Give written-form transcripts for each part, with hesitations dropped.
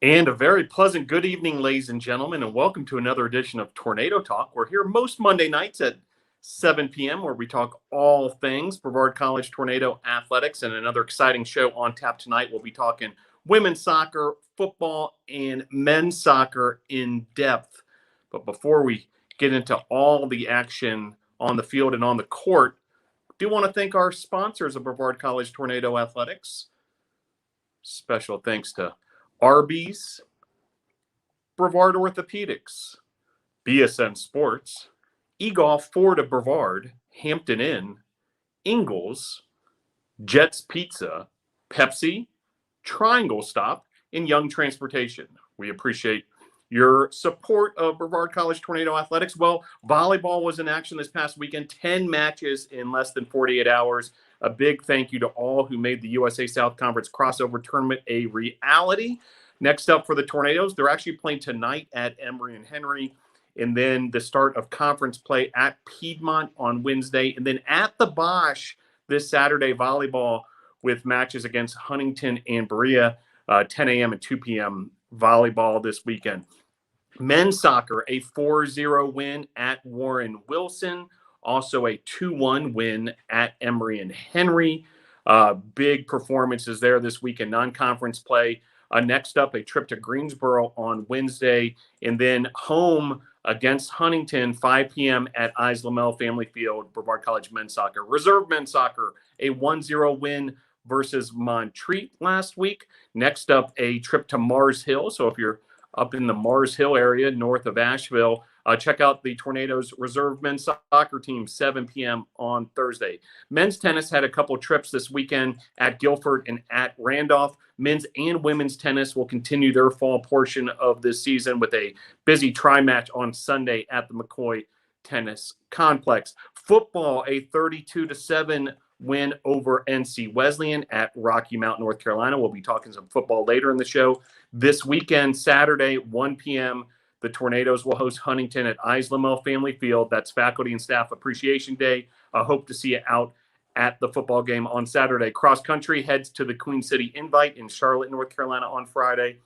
And a very pleasant good evening, ladies and gentlemen, and welcome to another edition of Tornado Talk. We're here most Monday nights at 7 p.m. where we talk all things Brevard College Tornado athletics, and another exciting show on tap tonight. We'll be talking women's soccer, football, and men's soccer in depth. But before we get into all the action on the field and on the court, I do want to thank our sponsors of Brevard College Tornado athletics. Special thanks to Arby's, Brevard Orthopedics, BSN Sports, eGolf Ford of Brevard, Hampton Inn, Ingles, Jets Pizza, Pepsi, Triangle Stop, and Young Transportation. We appreciate your support of Brevard College Tornado Athletics. Well, volleyball was in action this past weekend, 10 matches in less than 48 hours. A big thank you to all who made the USA South Conference crossover tournament a reality. Next up for the Tornadoes, they're actually playing tonight at Emory and Henry, and then the start of conference play at Piedmont on Wednesday, and then at the Bosch this Saturday, volleyball with matches against Huntington and Berea, 10 a.m. and 2 p.m. volleyball this weekend. Men's soccer, a 4-0 win at Warren Wilson. Also a 2-1 win at Emory and Henry. Big performances there this week in non-conference play. Next up, a trip to Greensboro on Wednesday. And then home against Huntington, 5 p.m. at Islamel Family Field, Brevard College men's soccer. Reserve men's soccer, a 1-0 win versus Montreat last week. Next up, a trip to Mars Hill. So if you're up in the Mars Hill area north of Asheville, check out the Tornadoes reserve men's soccer team, 7 p.m. on Thursday. Men's tennis had a couple trips this weekend at Guilford and at Randolph. Men's and women's tennis will continue their fall portion of this season with a busy tri-match on Sunday at the McCoy Tennis Complex. Football, a 32-7 win over NC Wesleyan at Rocky Mount, North Carolina. We'll be talking some football later in the show. This weekend, Saturday, 1 p.m., the Tornadoes will host Huntington at Islamel Family Field. That's Faculty and Staff Appreciation Day. I hope to see you out at the football game on Saturday. Cross country heads to the Queen City Invite in Charlotte, North Carolina on Friday.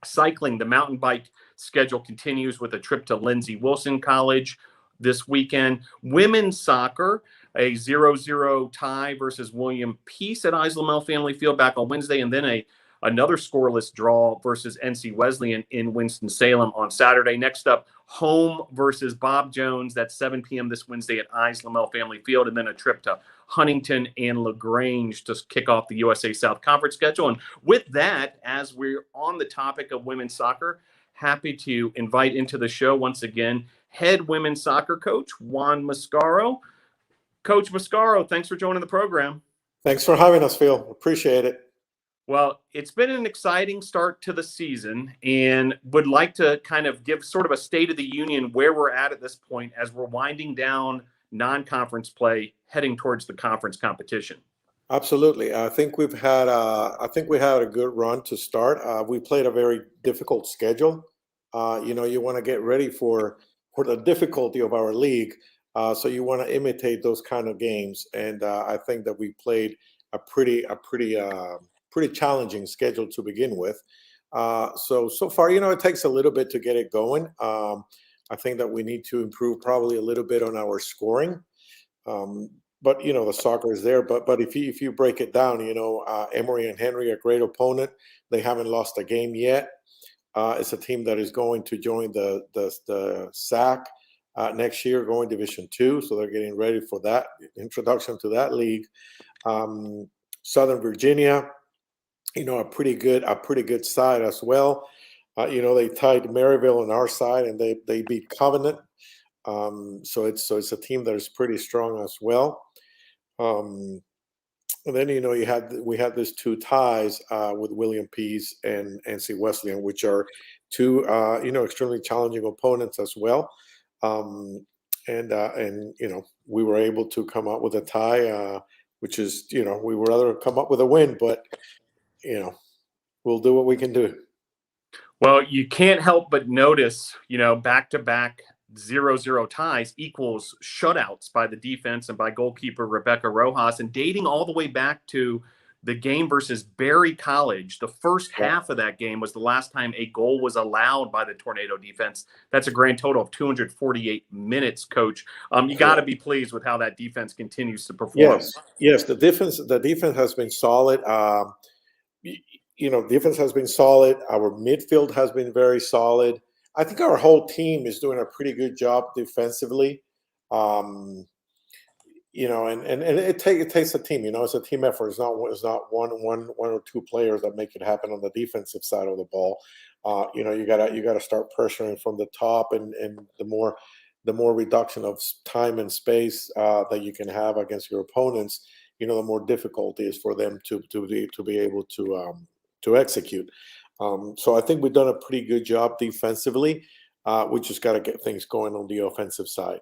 Cycling, the mountain bike schedule continues with a trip to Lindsey Wilson College this weekend. Women's soccer, a 0-0 tie versus William Peace at Islamel Family Field back on Wednesday, and then another scoreless draw versus NC Wesleyan in Winston-Salem on Saturday. Next up, home versus Bob Jones. That's 7 p.m. this Wednesday at Islamel Family Field, and then a trip to Huntington and LaGrange to kick off the USA South Conference schedule. And with that, as we're on the topic of women's soccer, happy to invite into the show once again head women's soccer coach Juan Mascaro. Coach Mascaro, thanks for joining the program. Thanks for having us, Phil. Appreciate it. Well, it's been an exciting start to the season, and would like to kind of give sort of a state of the union where we're at this point as we're winding down non-conference play, heading towards the conference competition. Absolutely. I think we had a good run to start. We played a very difficult schedule. You want to get ready for the difficulty of our league. So you want to imitate those kind of games, and I think that we played a pretty challenging schedule to begin with. So far, it takes a little bit to get it going. I think that we need to improve probably a little bit on our scoring. But the soccer is there. But if you break it down, Emory and Henry, a great opponent. They haven't lost a game yet. It's a team that is going to join the SAC next year, going Division II. So they're getting ready for that introduction to that league. Southern Virginia, a pretty good side as well. They tied Maryville on our side, and they beat Covenant. So it's a team that is pretty strong as well. And then we had these two ties with William Peace and NC Wesleyan, which are two extremely challenging opponents as well. And we were able to come up with a tie, which is we would rather come up with a win, but we'll do what we can do. Well, you can't help but notice, back-to-back 0-0 ties equals shutouts by the defense and by goalkeeper Rebeccah Rojas, and dating all the way back to the game versus Berry College. The first half of that game was the last time a goal was allowed by the Tornado defense. That's a grand total of 248 minutes, Coach. You got to be pleased with how that defense continues to perform. Yes. The defense has been solid. Defense has been solid. Our midfield has been very solid. I think our whole team is doing a pretty good job defensively. And it takes a team. It's a team effort. It's not one or two players that make it happen on the defensive side of the ball. You gotta start pressuring from the top, and the more reduction of time and space that you can have against your opponents, the more difficult it is for them to be able to execute. So I think we've done a pretty good job defensively. We just got to get things going on the offensive side.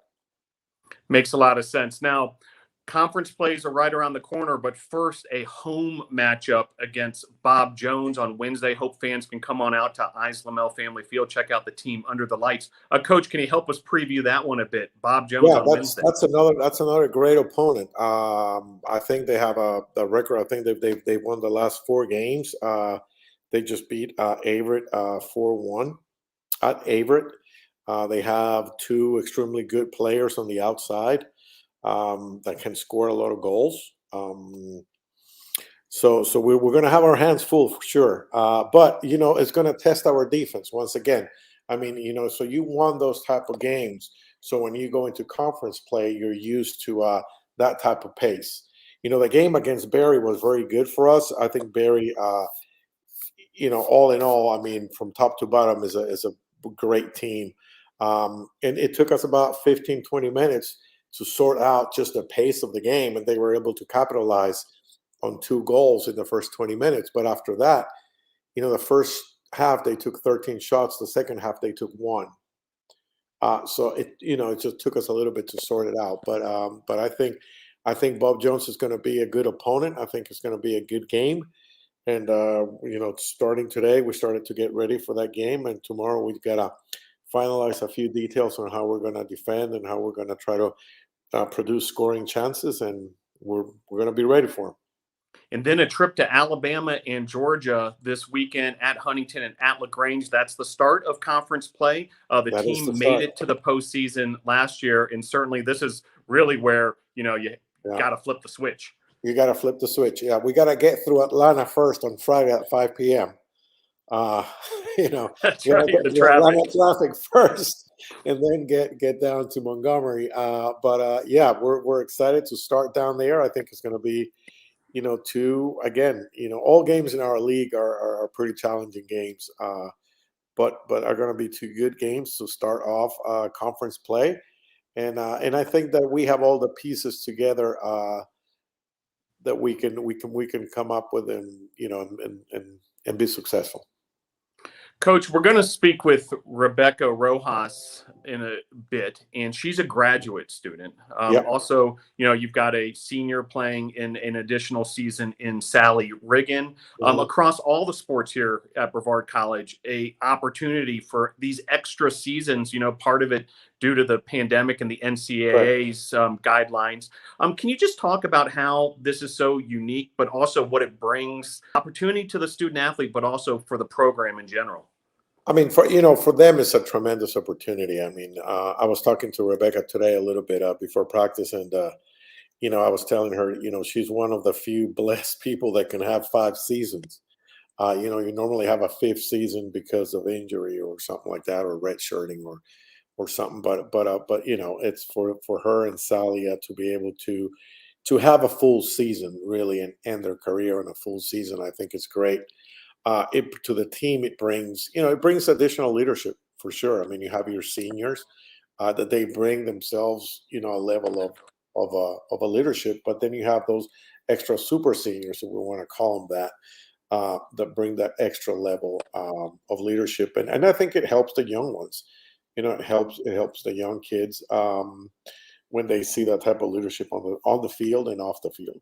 Makes a lot of sense. Now, conference plays are right around the corner, but first, a home matchup against Bob Jones on Wednesday. Hope fans can come on out to Islamel Family Field, check out the team under the lights. Coach, can you help us preview that one a bit? Bob Jones on Wednesday. That's another great opponent. I think they have a record. I think they've won the last 4 games. They just beat Averett 4-1 at Averett. They have 2 extremely good players on the outside that can score a lot of goals. So we're going to have our hands full for sure. But it's going to test our defense once again. I mean, so you won those type of games. So when you go into conference play, you're used to that type of pace. The game against Berry was very good for us. I think Berry, all in all, I mean, from top to bottom is a great team. And it took us about 15, 20 minutes to sort out just the pace of the game, and they were able to capitalize on 2 goals in the first 20 minutes. But after that, the first half they took 13 shots. The second half they took 1. So it just took us a little bit to sort it out. But I think Bob Jones is going to be a good opponent. I think it's going to be a good game. And starting today, we started to get ready for that game, and tomorrow we've got to finalize a few details on how we're going to defend and how we're going to try to produce scoring chances, and we're going to be ready for them. And then a trip to Alabama and Georgia this weekend at Huntington and at LaGrange. That's the start of conference play. The team made it to the postseason last year, and certainly this is really where you got to flip the switch. You got to flip the switch. Yeah, we got to get through Atlanta first on Friday at 5 p.m. That's right. The traffic first, and then get down to Montgomery. We're excited to start down there. I think it's going to be, all games in our league are pretty challenging games, but are going to be 2 good games to start off conference play, and I think that we have all the pieces together that we can come up with and be successful. Coach, we're going to speak with Rebeccah Rojas in a bit, and she's a graduate student. Also, you've got a senior playing in an additional season in Sally Riggin. Across all the sports here at Brevard College, a opportunity for these extra seasons, part of it due to the pandemic and the NCAA's guidelines. Can you just talk about how this is so unique, but also what it brings opportunity to the student athlete, but also for the program in general? I mean, for them, it's a tremendous opportunity. I mean, I was talking to Rebeccah today a little bit before practice, and I was telling her, she's one of the few blessed people that can have 5 seasons. You normally have a 5th season because of injury or something like that, or redshirting or something. But it's for her and Sally to be able to have a full season really and end their career in a full season. I think it's great. To the team, it brings additional leadership for sure. I mean, you have your seniors that they bring themselves, a level of a leadership, but then you have those extra super seniors, if we want to call them that bring that extra level of leadership, and I think it helps the young ones. It helps the young kids when they see that type of leadership on the field and off the field.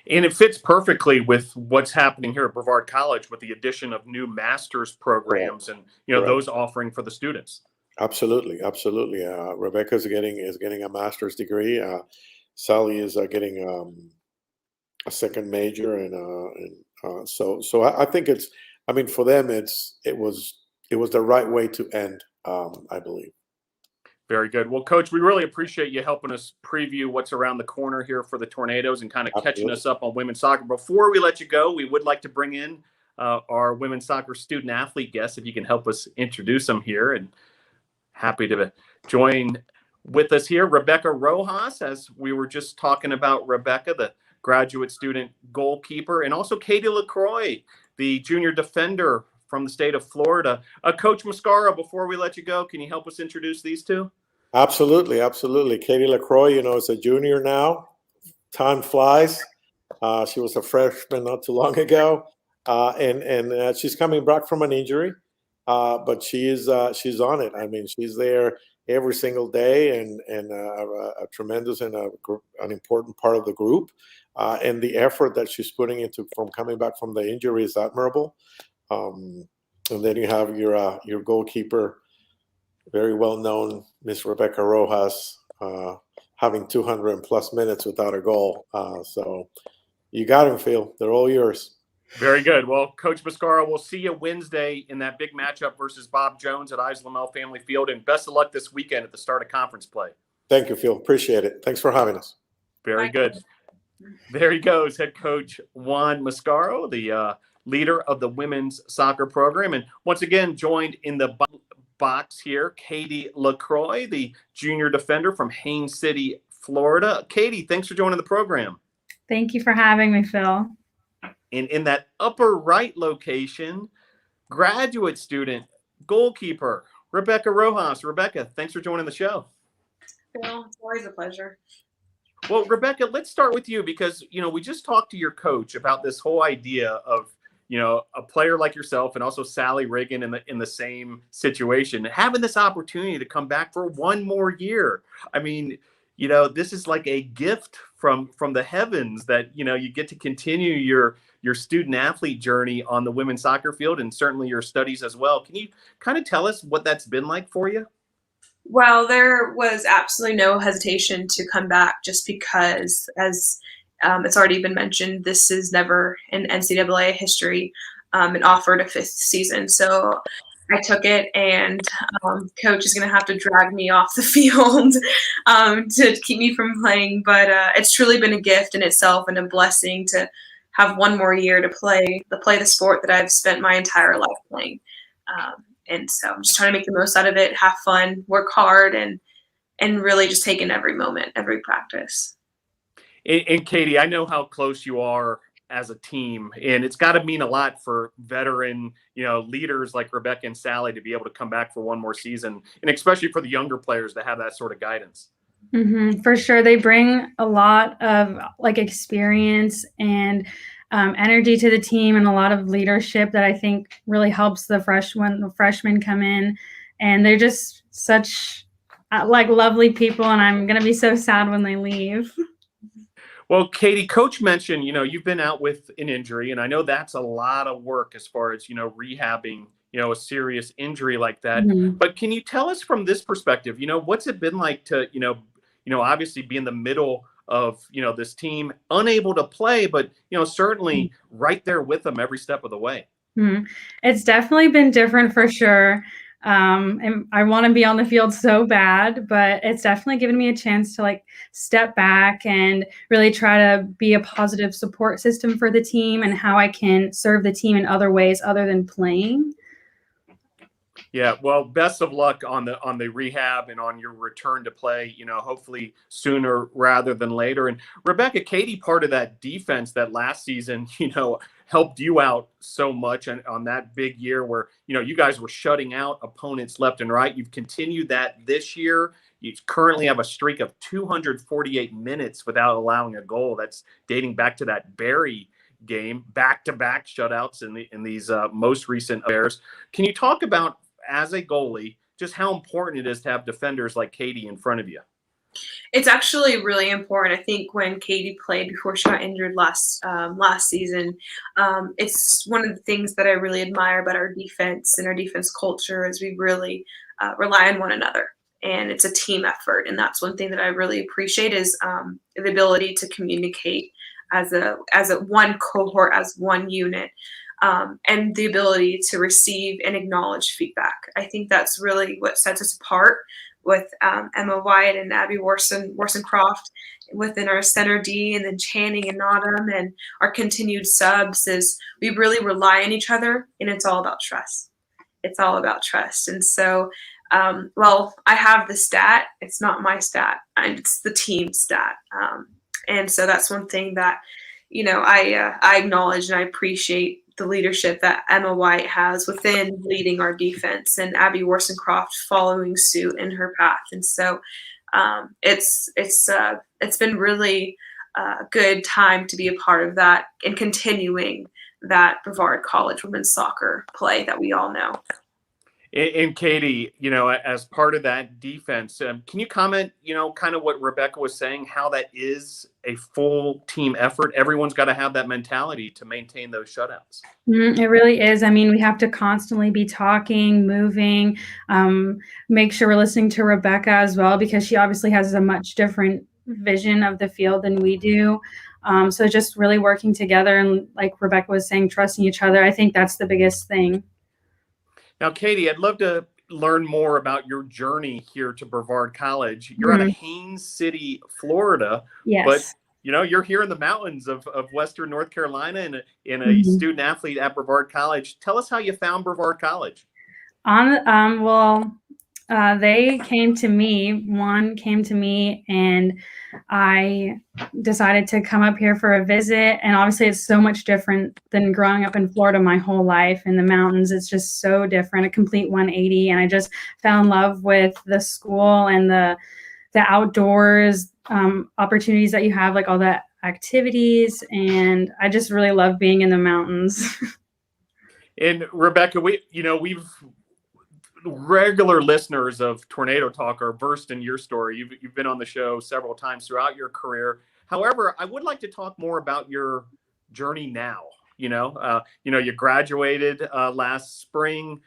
And it fits perfectly with what's happening here at Brevard College with the addition of new master's programs and those offering for the students. Absolutely. Rebeccah is getting a master's degree. Sally is getting a second major, so I think it's. I mean, for them, it was the right way to end. I believe. Very good. Well, Coach, we really appreciate you helping us preview what's around the corner here for the Tornadoes and kind of catching Absolutely. us up on women's soccer. Before we let you go, we would like to bring in our women's soccer student athlete guest, if you can help us introduce them here. And happy to join with us here, Rebeccah Rojas, as we were just talking about Rebeccah, the graduate student goalkeeper, and also Katie LaCroix, the junior defender from the state of Florida. Coach Mascaro, before we let you go, can you help us introduce these two? Absolutely, absolutely. Katie LaCroix, is a junior now. Time flies. She was a freshman not too long ago, and she's coming back from an injury, but she's on it. I mean, she's there every single day, and a tremendous and an important part of the group. And the effort that she's putting into from coming back from the injury is admirable. And then you have your goalkeeper, very well known, Miss Rebeccah Rojas, having 200 plus minutes without a goal. So you got him, Phil. They're all yours. Very good. Well, Coach Mascaro, we'll see you Wednesday in that big matchup versus Bob Jones at Islamel Family Field. And best of luck this weekend at the start of conference play. Thank you, Phil. Appreciate it. Thanks for having us. Very good. There he goes, head coach Juan Mascaro, the leader of the women's soccer program. And once again, joined in the box here, Katie LaCroix, the junior defender from Haines City, Florida. Katie, thanks for joining the program. Thank you for having me, Phil. And in that upper right location, graduate student, goalkeeper, Rebeccah Rojas. Rebeccah, thanks for joining the show. Phil, it's always a pleasure. Well, Rebeccah, let's start with you because, we just talked to your coach about this whole idea of, a player like yourself and also Sally Reagan in the same situation, having this opportunity to come back for one more year. I mean, this is like a gift from the heavens that, you get to continue your student athlete journey on the women's soccer field and certainly your studies as well. Can you kind of tell us what that's been like for you? Well, there was absolutely no hesitation to come back just because, as it's already been mentioned, this is never in NCAA history and offered a fifth season. So I took it, and coach is going to have to drag me off the field to keep me from playing. But it's truly been a gift in itself and a blessing to have one more year to play the sport that I've spent my entire life playing. And so I'm just trying to make the most out of it, have fun, work hard, and really just take in every moment, every practice. And Katie, I know how close you are as a team, and it's got to mean a lot for veteran, leaders like Rebeccah and Sally to be able to come back for one more season, and especially for the younger players to have that sort of guidance. Mm-hmm, for sure. They bring a lot of experience and energy to the team and a lot of leadership that I think really helps the freshmen come in. And they're just such lovely people, and I'm going to be so sad when they leave. Well, Katie, coach mentioned, you've been out with an injury, and I know that's a lot of work as far as, rehabbing, a serious injury like that. Mm-hmm. But can you tell us from this perspective, what's it been like to, obviously be in the middle of, this team, unable to play, but, certainly right there with them every step of the way? Mm-hmm. It's definitely been different for sure. And I want to be on the field so bad, but it's definitely given me a chance to step back and really try to be a positive support system for the team and how I can serve the team in other ways other than playing. Yeah, well, best of luck on the rehab and on your return to play, hopefully sooner rather than later. And Rebeccah, Katie, part of that defense that last season, helped you out so much on that big year where, you guys were shutting out opponents left and right. You've continued that this year. You currently have a streak of 248 minutes without allowing a goal. That's dating back to that Barry game, back-to-back shutouts in these most recent affairs. Can you talk about, as a goalie, just how important it is to have defenders like Katie in front of you? It's actually really important. I think when Katie played before she got injured last season, it's one of the things that I really admire about our defense and our defense culture is we really rely on one another. And it's a team effort. And that's one thing that I really appreciate is the ability to communicate as a one cohort, as one unit, and the ability to receive and acknowledge feedback. I think that's really what sets us apart with Emma White and Abby Warson-Croft within our center D, and then Channing and Nottam and our continued subs, is we really rely on each other, and it's all about trust. It's all about trust. And so, well, I have the stat. It's not my stat. It's the team stat. And so that's one thing that, you know, I acknowledge and I appreciate the leadership that Emma White has within leading our defense, and Abby Warson-Croft following suit in her path. And so it's been really a good time to be a part of that and continuing that Brevard College women's soccer play that we all know. And Katie, you know, as part of that defense, can you comment, you know, kind of what Rebeccah was saying, how that is a full team effort? Everyone's got to have that mentality to maintain those shutouts. It really is. I mean, we have to constantly be talking, moving, make sure we're listening to Rebeccah as well, because she obviously has a much different vision of the field than we do. So just really working together, and like Rebeccah was saying, trusting each other. I think that's the biggest thing. Now, Katie, I'd love to learn more about your journey here to Brevard College. You're out of Haines City, Florida. Yes. But, you know, you're here in the mountains of Western North Carolina and a student athlete at Brevard College. Tell us how you found Brevard College. They came to me. One came to me, and I decided to come up here for a visit. And obviously, it's so much different than growing up in Florida my whole life in the mountains. It's just so different, a complete 180. And I just fell in love with the school and the outdoors opportunities that you have, like all the activities. And I just really love being in the mountains. And Rebeccah, we've regular listeners of Tornado Talk are versed in your story. You've been on the show several times throughout your career. However, I would like to talk more about your journey now. You graduated last spring.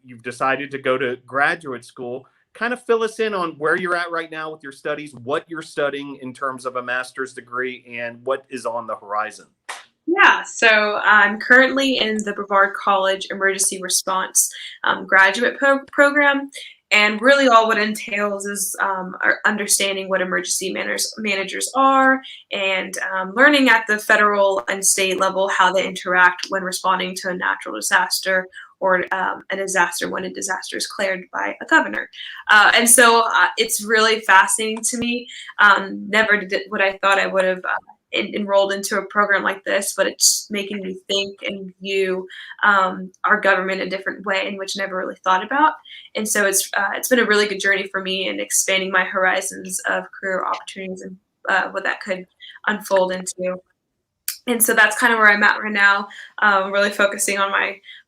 You've decided to go to graduate school. Kind of fill us in on where you're at right now with your studies, what you're studying in terms of a master's degree, and what is on the horizon. Yeah, so I'm currently in the Brevard College Emergency Response graduate program, and really all what it entails is understanding what emergency managers are, and learning at the federal and state level how they interact when responding to a natural disaster or a disaster when a disaster is declared by a governor. And so it's really fascinating to me. Never did what I thought I would have enrolled into a program like this, but it's making me think and view our government a different way in which I never really thought about. And so it's been a really good journey for me in expanding my horizons of career opportunities and what that could unfold into. And so that's kind of where I'm at right now, really focusing on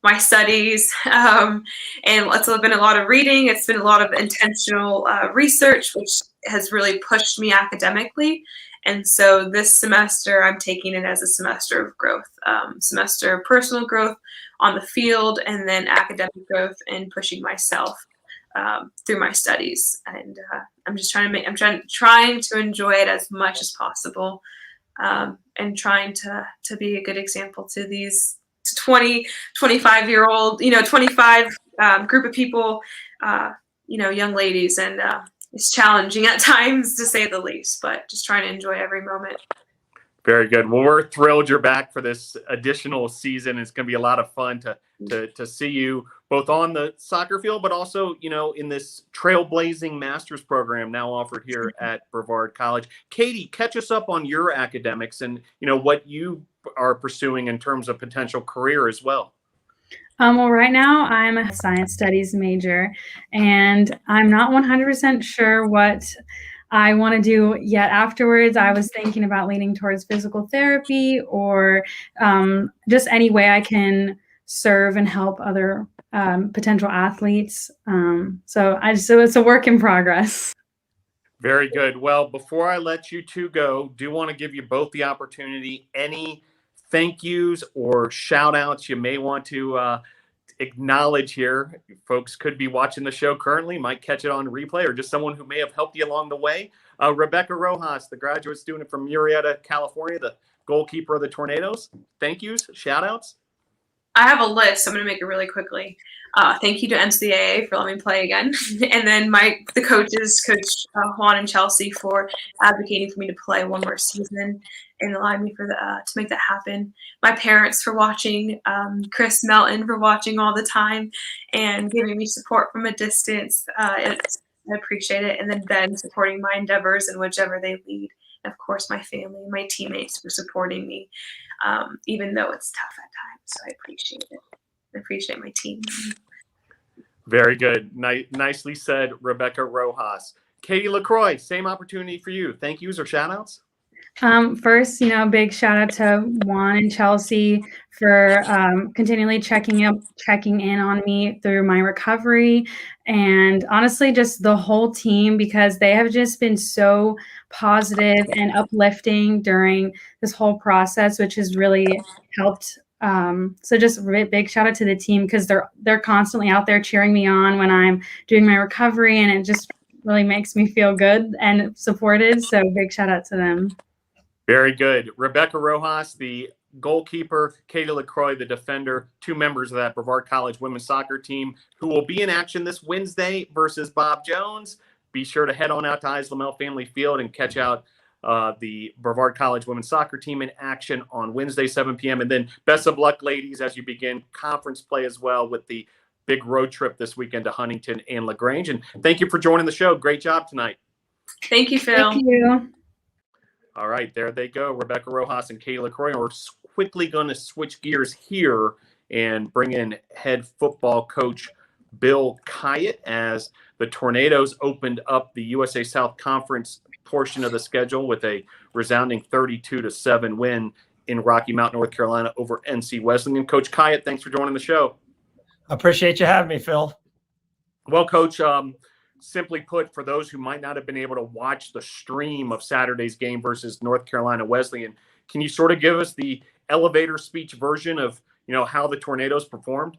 my studies. And it's been a lot of reading. It's been a lot of intentional research, which has really pushed me academically. And so this semester, I'm taking it as a semester of growth, semester of personal growth on the field, and then academic growth and pushing myself through my studies. And I'm just trying to enjoy it as much as possible, and trying to be a good example to these 25-year-old, 25 group of people, young ladies. And it's challenging at times, to say the least, but just trying to enjoy every moment. Very good. Well, we're thrilled you're back for this additional season. It's going to be a lot of fun to see you both on the soccer field, but also, in this trailblazing master's program now offered here at Brevard College. Katie, catch us up on your academics and, what you are pursuing in terms of potential career as well. Well, right now I'm a science studies major, and I'm not 100% sure what I want to do yet afterwards. I was thinking about leaning towards physical therapy or just any way I can serve and help other potential athletes. So it's a work in progress. Very good. Well, before I let you two go, do want to give you both the opportunity. Any thank yous or shout outs you may want to acknowledge here, folks could be watching the show currently, might catch it on replay, or just someone who may have helped you along the way. Rebeccah Rojas, the graduate student from Murrieta, California, the goalkeeper of the Tornadoes. Thank yous, shout outs. I have a list. I'm going to make it really quickly. Thank you to NCAA for letting me play again. And then the coaches, Coach Juan and Chelsea, for advocating for me to play one more season and allowing me to make that happen. My parents for watching, Chris Melton for watching all the time and giving me support from a distance. I appreciate it. And then Ben supporting my endeavors in whichever they lead. And of course, my family, my teammates for supporting me, even though it's tough at times. So I appreciate it. I appreciate my team. Very good. Nicely said, Rebeccah Rojas. Katie LaCroix, same opportunity for you. Thank yous or shout outs? First, big shout out to Juan and Chelsea for continually checking in on me through my recovery, and honestly, just the whole team, because they have just been so positive and uplifting during this whole process, which has really helped. So just a big shout out to the team, because they're constantly out there cheering me on when I'm doing my recovery, and it just really makes me feel good and supported. So big shout out to them. Very good. Rebeccah Rojas, the goalkeeper, Katie LaCroix, the defender, two members of that Brevard College women's soccer team who will be in action this Wednesday versus Bob Jones. Be sure to head on out to Islamel Family Field and catch out the Brevard College women's soccer team in action on Wednesday, 7 p.m. And then best of luck, ladies, as you begin conference play as well with the big road trip this weekend to Huntington and LaGrange. And thank you for joining the show. Great job tonight. Thank you, Phil. Thank you. All right, there they go, Rebeccah Rojas and Katie LaCroix. We're quickly going to switch gears here and bring in head football coach Bill Khayat as the Tornadoes opened up the USA South Conference portion of the schedule with a resounding 32-7 win in Rocky Mount, North Carolina over NC Wesleyan. Coach Khayat, thanks for joining the show. I appreciate you having me, Phil. Well, Coach, simply put, for those who might not have been able to watch the stream of Saturday's game versus North Carolina Wesleyan, can you sort of give us the elevator speech version of, how the Tornadoes performed?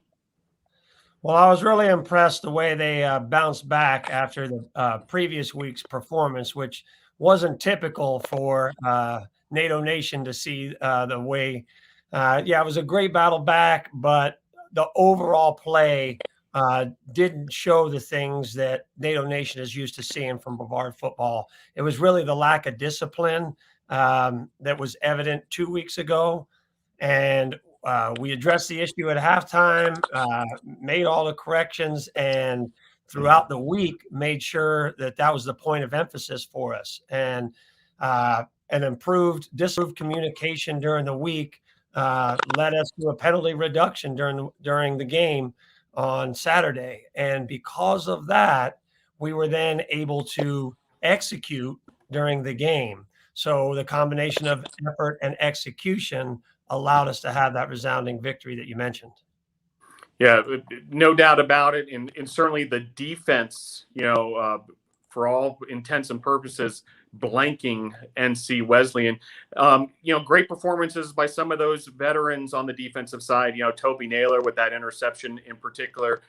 Well, I was really impressed the way they bounced back after the previous week's performance, which wasn't typical for NATO Nation to see the way. It was a great battle back, but the overall play didn't show the things that NATO Nation is used to seeing from Brevard football. It was really the lack of discipline that was evident 2 weeks ago. And we addressed the issue at halftime, made all the corrections, and throughout the week made sure that was the point of emphasis for us. And an disproved communication during the week led us to a penalty reduction during the game on Saturday. And because of that, we were then able to execute during the game. So the combination of effort and execution allowed us to have that resounding victory that you mentioned. Yeah, no doubt about it. And certainly the defense, for all intents and purposes, blanking NC Wesleyan. Great performances by some of those veterans on the defensive side, Toby Naylor with that interception in particular.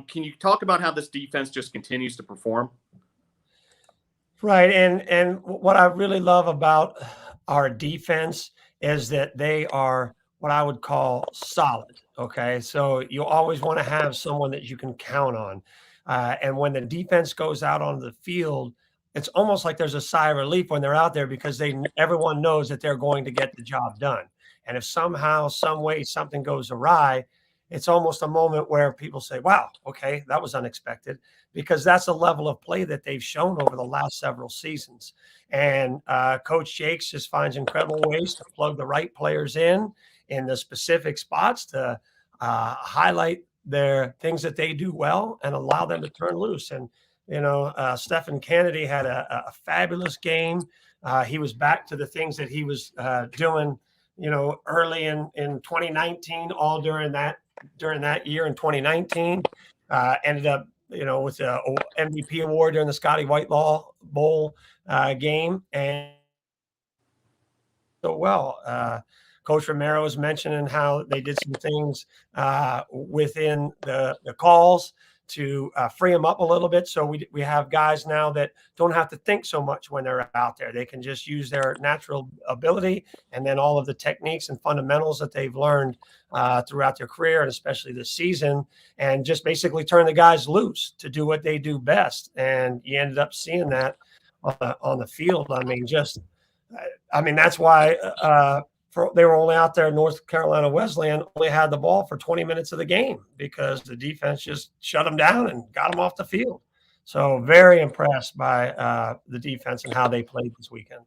Can you talk about how this defense just continues to perform? Right. And what I really love about our defense is that they are what I would call solid. Okay. So you always want to have someone that you can count on. And when the defense goes out on the field, it's almost like there's a sigh of relief when they're out there, because everyone knows that they're going to get the job done. And if somehow, some way, something goes awry, it's almost a moment where people say, wow, okay, that was unexpected, because that's a level of play that they've shown over the last several seasons. And Coach Jakes just finds incredible ways to plug the right players in the specific spots to highlight their things that they do well and allow them to turn loose. And Stephen Kennedy had a fabulous game. He was back to the things that he was doing, early in 2019, all during that year in 2019. Ended up, with the MVP award during the Scotty Whitelaw Bowl game. And so Coach Romero was mentioning how they did some things within the calls to free them up a little bit. So we have guys now that don't have to think so much when they're out there. They can just use their natural ability and then all of the techniques and fundamentals that they've learned throughout their career, and especially this season, and just basically turn the guys loose to do what they do best. And you ended up seeing that on the field. I mean, that's why they were only out there. North Carolina Wesleyan only had the ball for 20 minutes of the game because the defense just shut them down and got them off the field. So very impressed by the defense and how they played this weekend.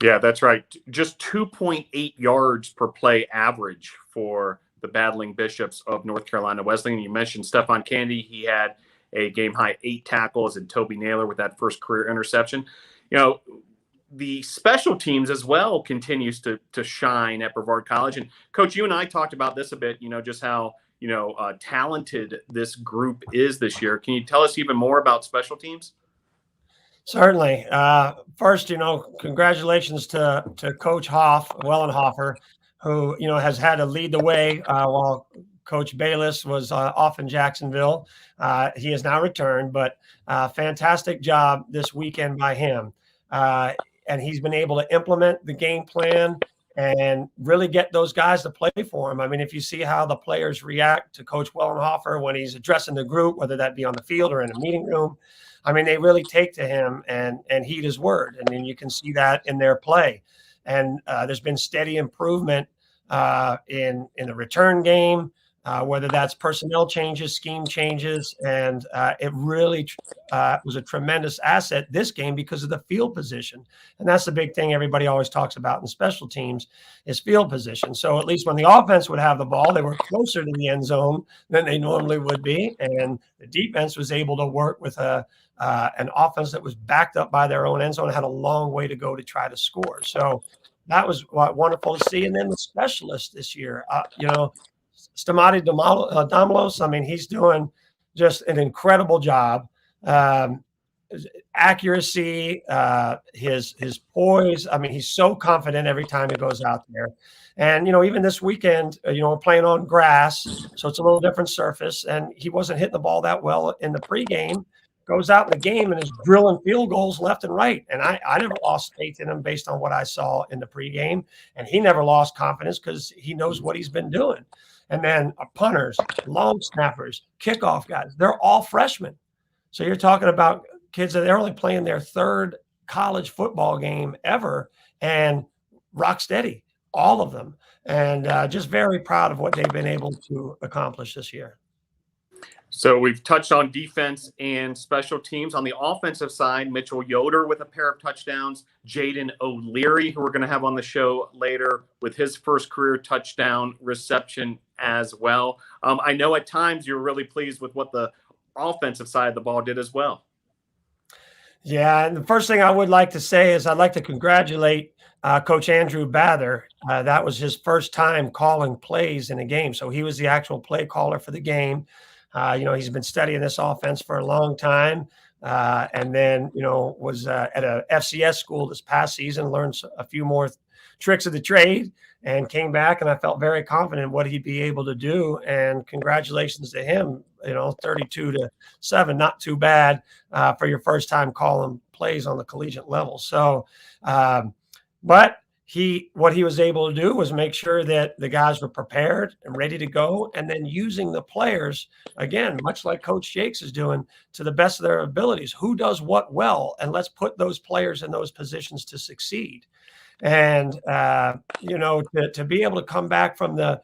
Yeah, that's right. Just 2.8 yards per play average for the Battling Bishops of North Carolina Wesleyan. You mentioned Stephon Candy. He had a game-high 8 tackles, and Toby Naylor with that first career interception. You know, the special teams as well continues to shine at Brevard College. And Coach, you and I talked about this a bit, just how, talented this group is this year. Can you tell us even more about special teams? Certainly. First, congratulations to Coach Wellenhofer, who, has had to lead the way while Coach Bayless was off in Jacksonville. He has now returned, but fantastic job this weekend by him. And he's been able to implement the game plan and really get those guys to play for him. I mean, if you see how the players react to Coach Wellenhofer when he's addressing the group, whether that be on the field or in a meeting room, I mean, they really take to him and heed his word. I mean, you can see that in their play. And there's been steady improvement in the return game, whether that's personnel changes, scheme changes, and it really was a tremendous asset this game because of the field position. And that's the big thing everybody always talks about in special teams is field position. So at least when the offense would have the ball, they were closer to the end zone than they normally would be. And the defense was able to work with an offense that was backed up by their own end zone and had a long way to go to try to score. So that was wonderful to see. And then the specialists this year, Stamati Damalos, I mean, he's doing just an incredible job. Accuracy, his poise. I mean, he's so confident every time he goes out there. And, even this weekend, we're playing on grass, so it's a little different surface. And he wasn't hitting the ball that well in the pregame. Goes out in the game and is drilling field goals left and right. And I never lost faith in him based on what I saw in the pregame. And he never lost confidence because he knows what he's been doing. And then punters, long snappers, kickoff guys, they're all freshmen. So you're talking about kids that they're only playing their third college football game ever and rock steady, all of them. And just very proud of what they've been able to accomplish this year. So we've touched on defense and special teams. On the offensive side, Mitchell Yoder with a pair of touchdowns, Jaden O'Leary, who we're going to have on the show later, with his first career touchdown reception as well. I know at times you're really pleased with what the offensive side of the ball did as well. Yeah, and the first thing I would like to say is I'd like to congratulate Coach Andrew Bather. That was his first time calling plays in a game. So he was the actual play caller for the game. He's been studying this offense for a long time. And then, was at a FCS school this past season, learned a few more tricks of the trade and came back. And I felt very confident what he'd be able to do. And congratulations to him, 32-7, not too bad for your first time calling plays on the collegiate level. So, but what he was able to do was make sure that the guys were prepared and ready to go, and then using the players, again, much like Coach Jakes is doing, to the best of their abilities. Who does what well, and let's put those players in those positions to succeed. And, to be able to come back from the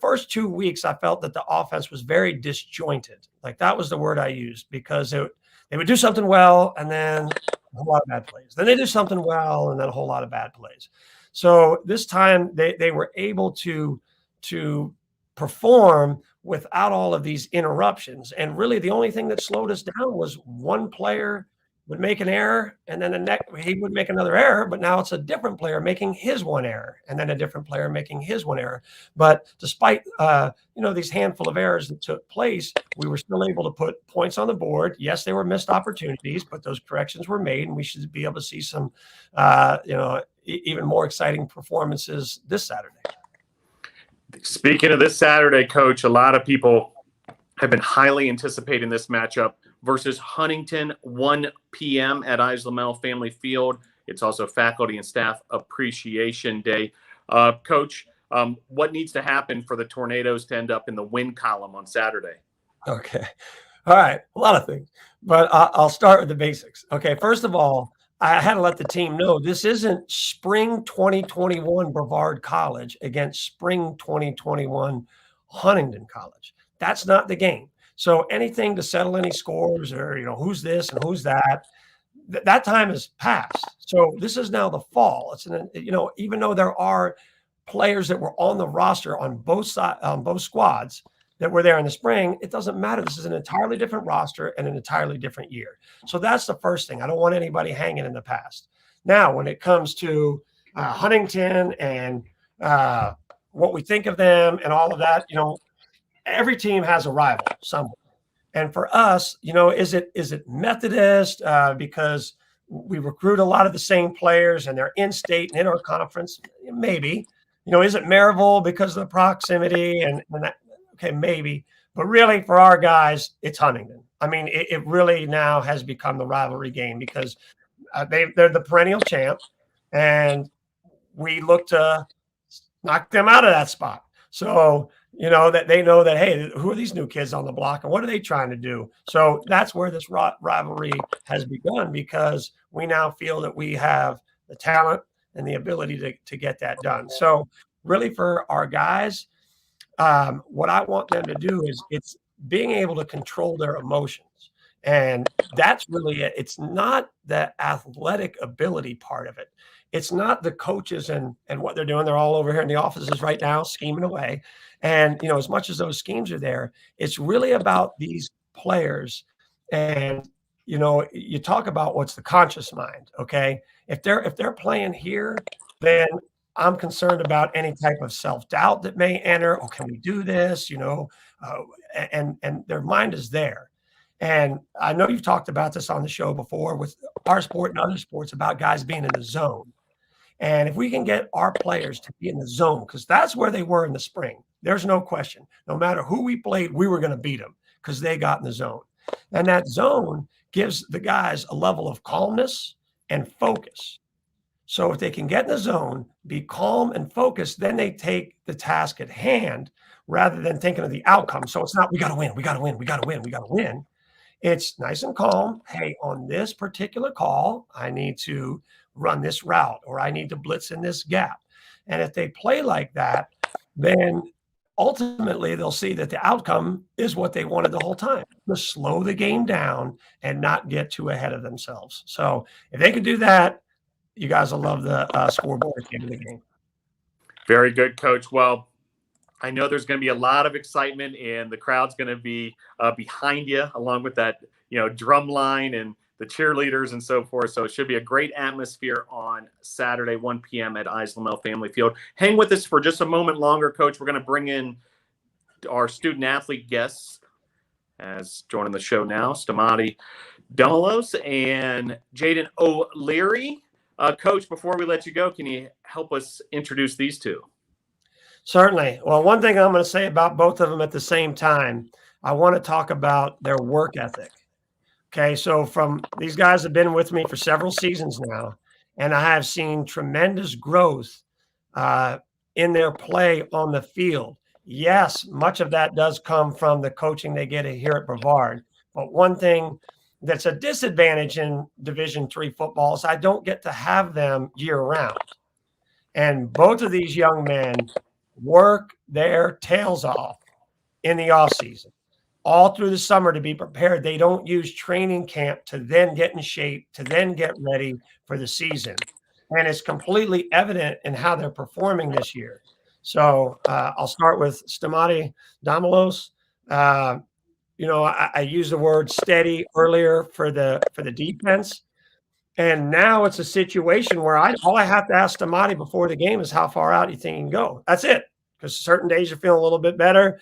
first 2 weeks, I felt that the offense was very disjointed. Like, that was the word I used, because they would do something well, and then a whole lot of bad plays. Then they do something well, and then a whole lot of bad plays. So this time they were able to perform without all of these interruptions. And really the only thing that slowed us down was one player would make an error, and then he would make another error, but now it's a different player making his one error, and then a different player making his one error. But despite these handful of errors that took place, we were still able to put points on the board. Yes, they were missed opportunities, but those corrections were made, and we should be able to see some even more exciting performances this Saturday. Speaking of this Saturday, Coach, a lot of people have been highly anticipating this matchup versus Huntington, 1 p.m. at Islamel Family Field. It's also Faculty and Staff Appreciation Day. Coach, what needs to happen for the Tornadoes to end up in the win column on Saturday? Okay. All right. A lot of things, but I'll start with the basics. Okay. First of all, I had to let the team know this isn't spring 2021 Brevard College against spring 2021 Huntington College. That's not the game. So anything to settle any scores or, who's this and who's that, that time has passed. So this is now the fall. It's even though there are players that were on the roster on both sides, both squads that were there in the spring, it doesn't matter. This is an entirely different roster and an entirely different year. So that's the first thing. I don't want anybody hanging in the past. Now, when it comes to Huntington and what we think of them and all of that, every team has a rival somewhere. And for us, is it Methodist because we recruit a lot of the same players and they're in-state and inter-conference? Maybe. Is it Maryville because of the proximity and that? Okay, maybe. But really, for our guys, it's Huntington. I mean, it really now has become the rivalry game because they're the perennial champ, and we look to knock them out of that spot. So, that they know that, hey, who are these new kids on the block and what are they trying to do? So that's where this rivalry has begun because we now feel that we have the talent and the ability to get that done. So really for our guys, what I want them to do is it's being able to control their emotions. And that's really it. It's not the athletic ability part of it. It's not the coaches and what they're doing. They're all over here in the offices right now, scheming away. And, as much as those schemes are there, it's really about these players. And, you talk about what's the conscious mind. Okay. If they're playing here, then I'm concerned about any type of self-doubt that may enter. Oh, can we do this? And their mind is there. And I know you've talked about this on the show before with our sport and other sports about guys being in the zone. And if we can get our players to be in the zone, because that's where they were in the spring, there's no question. No matter who we played, we were going to beat them because they got in the zone. And that zone gives the guys a level of calmness and focus. So if they can get in the zone, be calm and focused, then they take the task at hand rather than thinking of the outcome. So it's not, we got to win, we got to win, we got to win, we got to win. It's nice and calm. Hey, on this particular call, I need to run this route or I need to blitz in this gap. And if they play like that, then ultimately they'll see that the outcome is what they wanted the whole time, to slow the game down and not get too ahead of themselves. So if they can do that, you guys will love the scoreboard at the end of the game. Very good, Coach. Well, I know there's going to be a lot of excitement, and the crowd's going to be behind you, along with that, drum line and the cheerleaders and so forth. So it should be a great atmosphere on Saturday, 1 p.m. at Islamel Family Field. Hang with us for just a moment longer, Coach. We're going to bring in our student-athlete guests as joining the show now, Stamati, Damalos, and Jaden O'Leary. Coach, before we let you go, can you help us introduce these two? Certainly. Well, one thing I'm going to say about both of them at the same time, I want to talk about their work ethic. Okay, so these guys have been with me for several seasons now, and I have seen tremendous growth in their play on the field. Yes, much of that does come from the coaching they get here at Brevard, but one thing that's a disadvantage in Division III football is I don't get to have them year-round. And both of these young men work their tails off in the offseason, all through the summer to be prepared. They don't use training camp to then get in shape, to then get ready for the season. And it's completely evident in how they're performing this year. So I'll start with Stamati, Damalos. I used the word steady earlier for the defense. And now it's a situation where all I have to ask Stamati before the game is how far out you think you can go. That's it. Because certain days you're feeling a little bit better.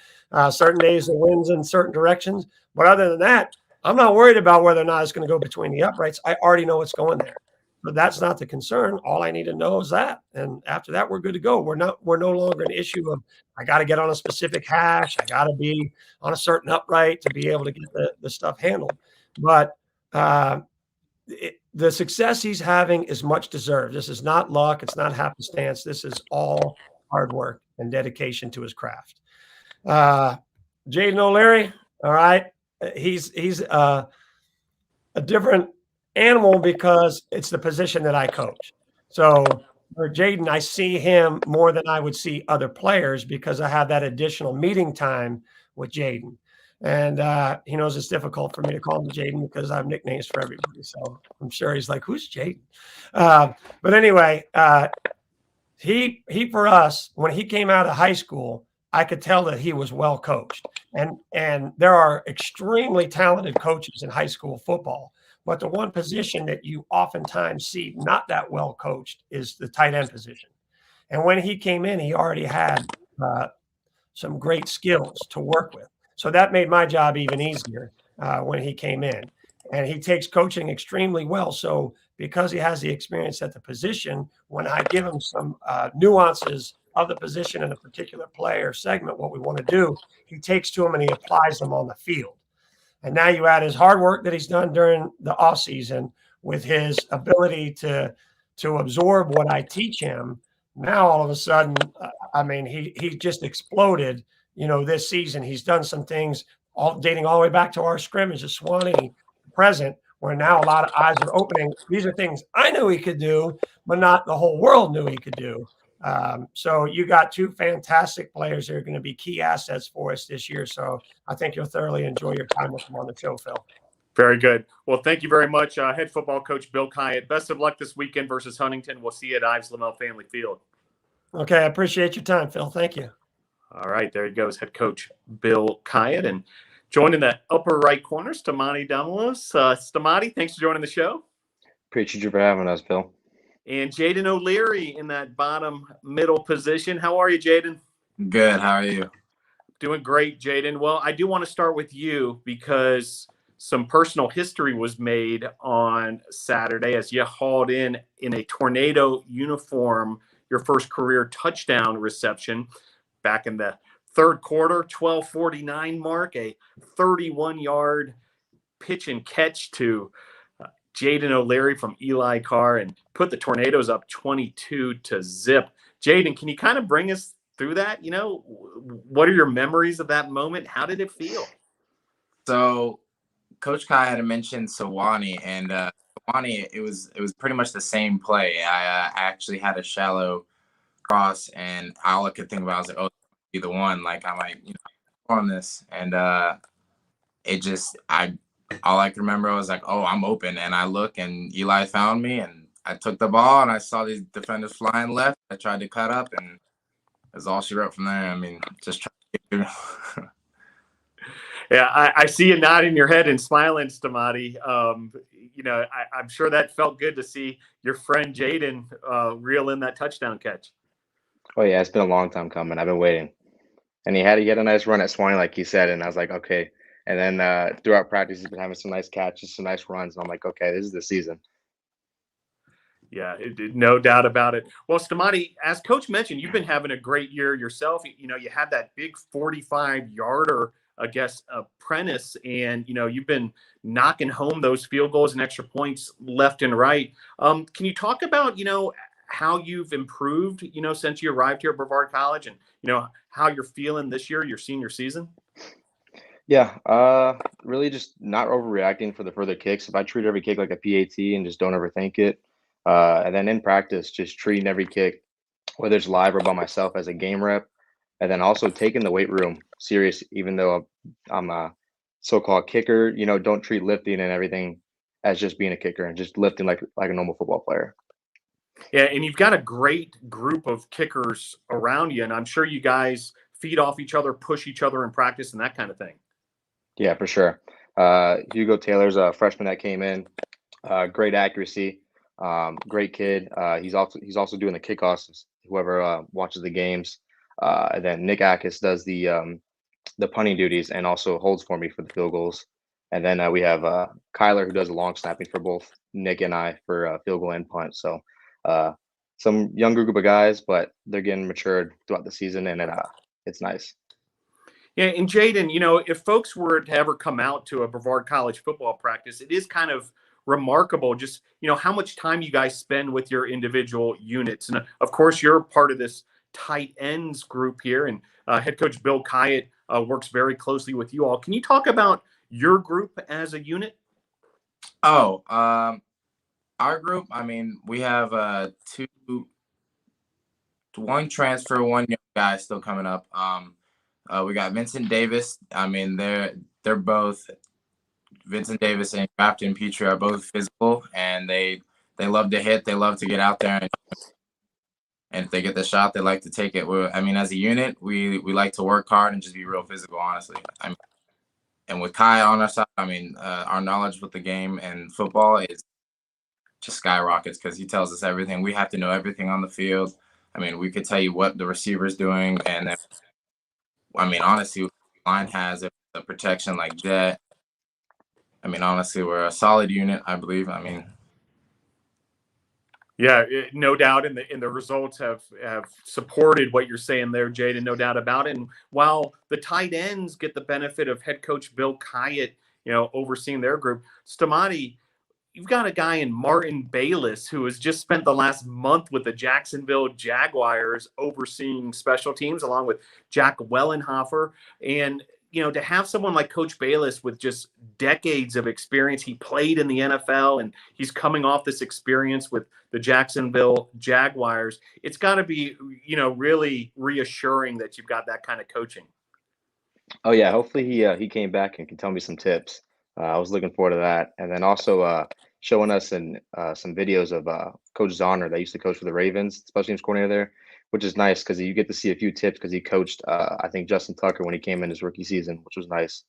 Certain days the wind's in certain directions. But other than that, I'm not worried about whether or not it's going to go between the uprights. I already know it's going there. But that's not the concern. All I need to know is that. And after that, we're good to go. We're no longer an issue of I got to get on a specific hash. I got to be on a certain upright to be able to get the stuff handled. But the success he's having is much deserved. This is not luck. It's not happenstance. This is all hard work and dedication to his craft. Jaden O'Leary, all right. He's a different animal because it's the position that I coach. So for Jaden, I see him more than I would see other players because I have that additional meeting time with Jaden. And he knows it's difficult for me to call him Jaden because I have nicknames for everybody. So I'm sure he's like, who's Jaden? But anyway, he for us, when he came out of high school, I could tell that he was well coached. And there are extremely talented coaches in high school football. But the one position that you oftentimes see not that well coached is the tight end position. And when he came in, he already had some great skills to work with. So that made my job even easier when he came in. And he takes coaching extremely well. So because he has the experience at the position, when I give him some nuances of the position in a particular play or segment, what we want to do, he takes to them and he applies them on the field. And now you add his hard work that he's done during the offseason with his ability to absorb what I teach him. Now, all of a sudden, I mean, he just exploded, this season. He's done some things dating all the way back to our scrimmage at Swanee present, where now a lot of eyes are opening. These are things I knew he could do, but not the whole world knew he could do. So you got two fantastic players that are going to be key assets for us this year. So I think you'll thoroughly enjoy your time with them on the show, Phil. Very good. Well, thank you very much, head football coach Bill Khayat. Best of luck this weekend versus Huntington. We'll see you at Ives Lamel Family Field. Okay, I appreciate your time, Phil. Thank you. All right, there he goes, head coach Bill Khayat. And joining the upper right corner, Stamati Damalos. Stamati, thanks for joining the show. Appreciate you for having us, Phil. And Jaden O'Leary in that bottom middle position. How are you, Jaden? Good. How are you? Doing great, Jaden. Well, I do want to start with you because some personal history was made on Saturday as you hauled in a Tornado uniform, your first career touchdown reception back in the third quarter, 12:49 mark, a 31-yard pitch and catch to Jaden O'Leary from Eli Carr and put the Tornadoes up 22-0. Jaden, can you kind of bring us through that? What are your memories of that moment? How did it feel? So Coach Kai had mentioned Sewanee, and Sewanee, it was pretty much the same play. I actually had a shallow cross, and all I could think about was like, oh, be the one. Like I'm like, on this, and all I can remember was like, oh, I'm open, and I look, and Eli found me, and I took the ball, and I saw these defenders flying left. I tried to cut up, and that's all she wrote from there. I mean, just trying to get through. Yeah, I see you nodding your head and smiling, Stamati. I'm sure that felt good to see your friend Jaden reel in that touchdown catch. Oh yeah, it's been a long time coming. I've been waiting, and he had a nice run at Swanee, like he said, and I was like, okay. And then throughout practice, he's been having some nice catches, some nice runs, and I'm like, okay, this is the season. Yeah, no doubt about it. Well, Stamati, as Coach mentioned, you've been having a great year yourself. You had that big 45-yarder, I guess, apprentice, and you've been knocking home those field goals and extra points left and right. Can you talk about how you've improved since you arrived here at Brevard College, and how you're feeling this year, your senior season? Yeah, really just not overreacting for the further kicks. If I treat every kick like a PAT and just don't overthink it, and then in practice, just treating every kick, whether it's live or by myself, as a game rep, and then also taking the weight room serious, even though I'm a so-called kicker. Don't treat lifting and everything as just being a kicker and just lifting like a normal football player. Yeah, and you've got a great group of kickers around you, and I'm sure you guys feed off each other, push each other in practice, and that kind of thing. Yeah, for sure. Hugo Taylor's a freshman that came in, great accuracy, great kid. He's also doing the kickoffs. Whoever watches the games, and then Nick Akis does the punting duties and also holds for me for the field goals. And then we have Kyler, who does the long snapping for both Nick and I for field goal and punt. So some younger group of guys, but they're getting matured throughout the season, and it's nice. Yeah, and Jaden, if folks were to ever come out to a Brevard College football practice, it is kind of remarkable just, how much time you guys spend with your individual units. And of course, you're part of this tight ends group here, and head coach Bill Khayat works very closely with you all. Can you talk about your group as a unit? Oh, our group, we have one transfer, one young guy still coming up. We got Vincent Davis. They're both Vincent Davis and Captain Petrie are both physical, and they love to hit. They love to get out there, and if they get the shot, they like to take it. As a unit, we like to work hard and just be real physical, honestly. And with Kai on our side, our knowledge with the game and football is just skyrockets because he tells us everything. We have to know everything on the field. We could tell you what the receiver's doing, and then, honestly, the line has a protection like that. Honestly, we're a solid unit, I believe. Yeah, no doubt, and the results have supported what you're saying there, Jaden, no doubt about it. And while the tight ends get the benefit of head coach Bill Khayat, overseeing their group, Stamati, you've got a guy in Martin Bayless who has just spent the last month with the Jacksonville Jaguars overseeing special teams, along with Jack Wellenhofer. And to have someone like Coach Bayless with just decades of experience, he played in the NFL and he's coming off this experience with the Jacksonville Jaguars. It's got to be, really reassuring that you've got that kind of coaching. Oh yeah, hopefully he came back and can tell me some tips. I was looking forward to that, and then also showing us some videos of Coach Zahner that used to coach for the Ravens, special teams coordinator there, which is nice because you get to see a few tips because he coached, I think, Justin Tucker when he came in his rookie season, which was nice.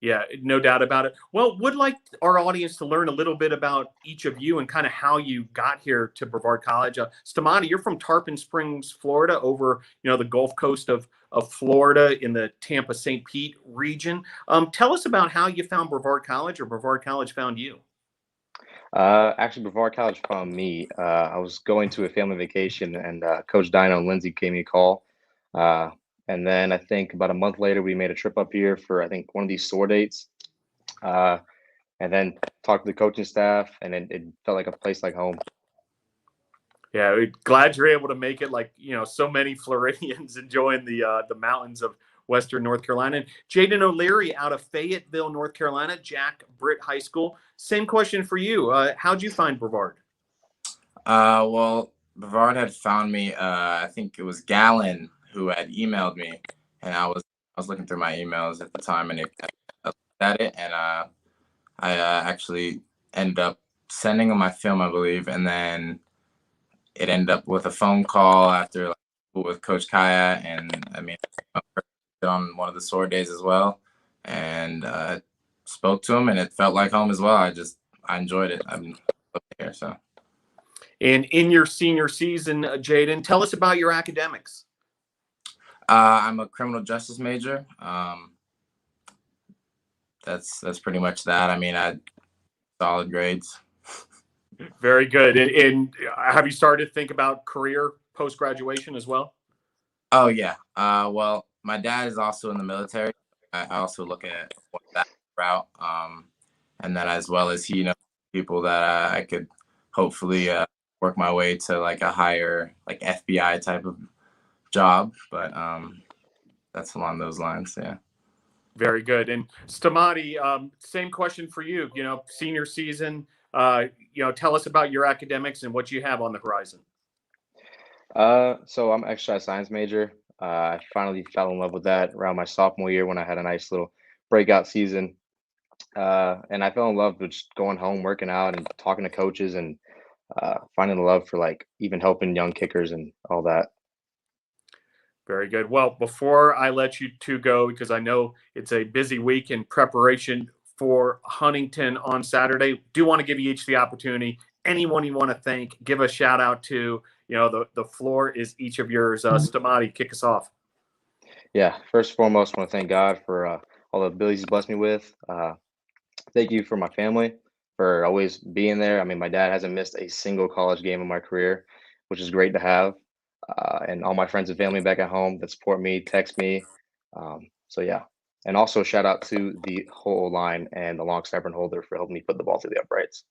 Yeah, no doubt about it. Well, would like our audience to learn a little bit about each of you and kind of how you got here to Brevard College. Stamati, you're from Tarpon Springs, Florida, over the Gulf Coast of Florida in the Tampa St. Pete region. Tell us about how you found Brevard College, or Brevard College found you. Actually, Brevard College found me. I was going to a family vacation, and Coach Dino and Lindsay gave me a call. And then I think about a month later, we made a trip up here for, I think, one of these SOAR dates. And then talked to the coaching staff, and it felt like a place like home. Yeah, glad you're able to make it, like, so many Floridians enjoying the mountains of Western North Carolina. And Jaden O'Leary out of Fayetteville, North Carolina, Jack Britt High School. Same question for you. How'd you find Brevard? Well, Brevard had found me. I think it was Gallon who had emailed me, and I was looking through my emails at the time, and I looked at it, and I actually ended up sending him my film, I believe, and then it ended up with a phone call after with Coach Khayat, and on one of the SOAR days as well, and spoke to him, and it felt like home as well. I enjoyed it. I'm here, so. And in your senior season, Jaden, tell us about your academics. I'm a criminal justice major. That's pretty much that. I had solid grades. Very good. And have you started to think about career post-graduation as well? Oh, yeah. Well, my dad is also in the military. I also look at that route. And then as well as he knows people that I could hopefully work my way to like a higher FBI type of job. But that's along those lines, yeah. Very good. And Stamati, same question for you. Senior season, tell us about your academics and what you have on the horizon. So I'm an exercise science major. I finally fell in love with that around my sophomore year when I had a nice little breakout season. And I fell in love with just going home, working out, and talking to coaches, and finding a love for even helping young kickers and all that. Very good. Well, before I let you two go, because I know it's a busy week in preparation for Huntington on Saturday, do want to give you each the opportunity. Anyone you want to thank, give a shout out to. The floor is each of yours. Stamati, kick us off. Yeah, first and foremost, I want to thank God for all the abilities he's blessed me with. Thank you for my family for always being there. I mean, my dad hasn't missed a single college game in my career, which is great to have. And all my friends and family back at home that support me, text me. So yeah. And also shout out to the whole line and the long snapper and holder for helping me put the ball through the uprights.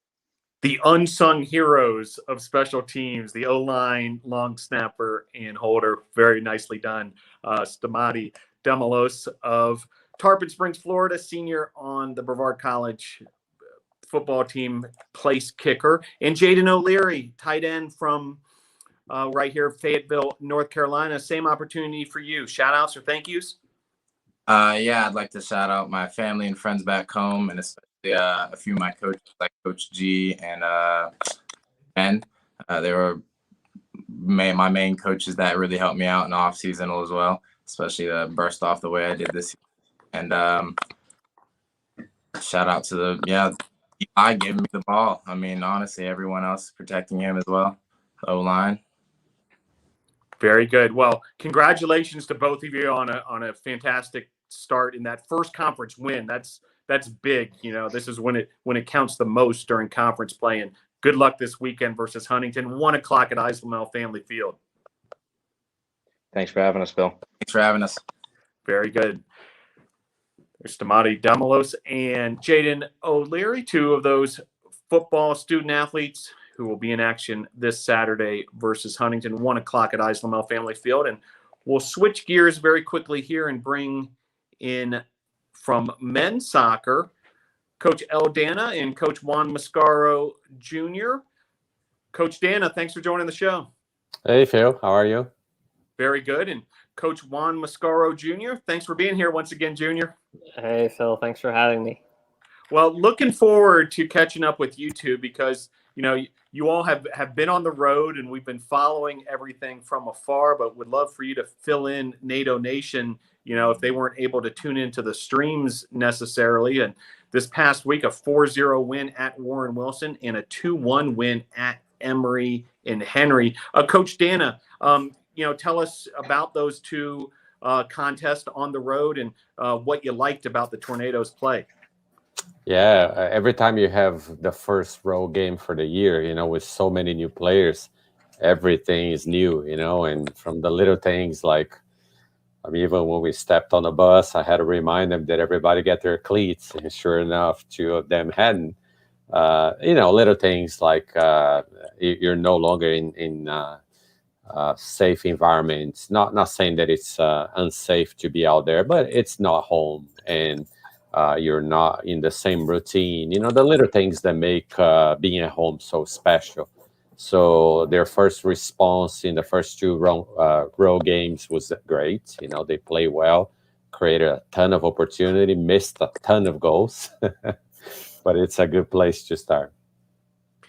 The unsung heroes of special teams, the O-line, long snapper, and holder. Very nicely done. Stamati, Damalos of Tarpon Springs, Florida, senior on the Brevard College football team, place kicker. And Jaden O'Leary, tight end from right here, Fayetteville, North Carolina. Same opportunity for you. Shout outs or thank yous? Yeah, I'd like to shout out my family and friends back home, and especially a few of my coaches, like Coach G and Ben. They were my main coaches that really helped me out in the off season as well, especially to burst off the way I did this. And shout out to the I gave me the ball. I mean, honestly, everyone else protecting him as well. O-line. Very good. Well, congratulations to both of you on a fantastic start in that first conference win. That's big. You know, this is when it counts the most during conference play. And good luck this weekend versus Huntington, 1 o'clock at Islamel Family Field. Thanks for having us, Bill. Thanks for having us. Very good. There's Stamati, Damalos, and Jaden O'Leary, two of those football student athletes who will be in action this Saturday versus Huntington, 1 o'clock at Islamel Family Field. And we'll switch gears very quickly here and bring in from men's soccer, Coach L. Dana and Coach Juan Mascaro Jr. Coach Dana, thanks for joining the show. Hey, Phil. How are you? Very good. And Coach Juan Mascaro Jr., thanks for being here once again, Junior. Hey, Phil. Thanks for having me. Well, looking forward to catching up with you two because, you know, you all have been on the road and we've been following everything from afar, but would love for you to fill in NATO Nation, you know, if they weren't able to tune into the streams necessarily. And this past week, a 4-0 win at Warren Wilson and a 2-1 win at Emory and Henry. Coach Dana, you know, tell us about those two contests on the road and what you liked about the Tornadoes play. Yeah, every time you have the first road game for the year, you know, with so many new players, everything is new, you know, and from the little things like, I mean, even when we stepped on the bus, I had to remind them that everybody get their cleats, and sure enough, two of them hadn't. You know, little things like you're no longer in safe environments. Not saying that it's unsafe to be out there, but it's not home, and you're not in the same routine. You know, the little things that make being at home so special. So their first response in the first two road games was great. You know, they played well, created a ton of opportunity, missed a ton of goals, but it's a good place to start.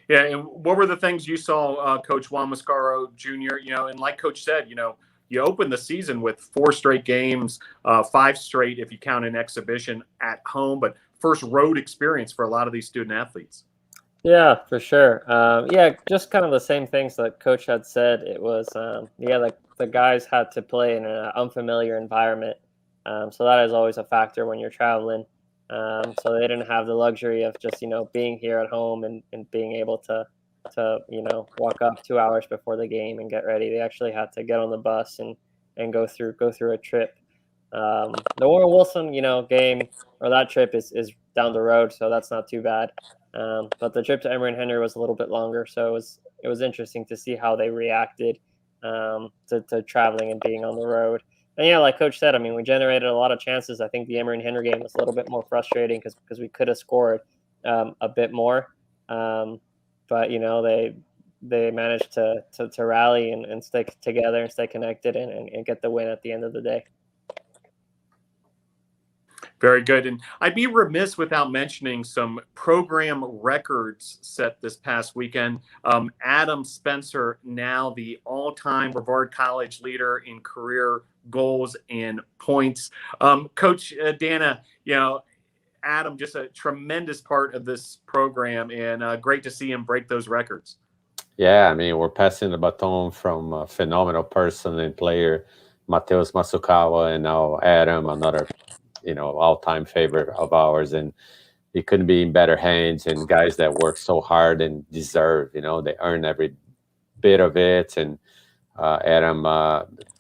Yeah, and what were the things you saw, Coach Juan Mascaro Jr., you know, and like Coach said, you know, you opened the season with 4 straight games, 5 straight if you count an exhibition at home, but first road experience for a lot of these student athletes. Yeah, for sure. Yeah, just kind of the same things that Coach had said. It was, like the guys had to play in an unfamiliar environment. So that is always a factor when you're traveling. So they didn't have the luxury of just, you know, being here at home and being able to, you know, walk up 2 hours before the game and get ready. They actually had to get on the bus and go through a trip. The Warren Wilson, you know, game or that trip is down the road, so that's not too bad. But the trip to Emory and Henry was a little bit longer, so it was interesting to see how they reacted to traveling and being on the road. And yeah, like Coach said, I mean, we generated a lot of chances. I think the Emory and Henry game was a little bit more frustrating because we could have scored a bit more. But, you know, they managed to rally and stay together and stay connected and get the win at the end of the day. Very good. And I'd be remiss without mentioning some program records set this past weekend. Adam Spencer, now the all-time Brevard College leader in career goals and points. Coach Dana, you know, Adam, just a tremendous part of this program, and great to see him break those records. Yeah, I mean, we're passing the baton from a phenomenal person and player, Mateus Masukawa, and now Adam, another all-time favorite of ours, and he couldn't be in better hands, and guys that work so hard and deserve, they earn every bit of it. And Adam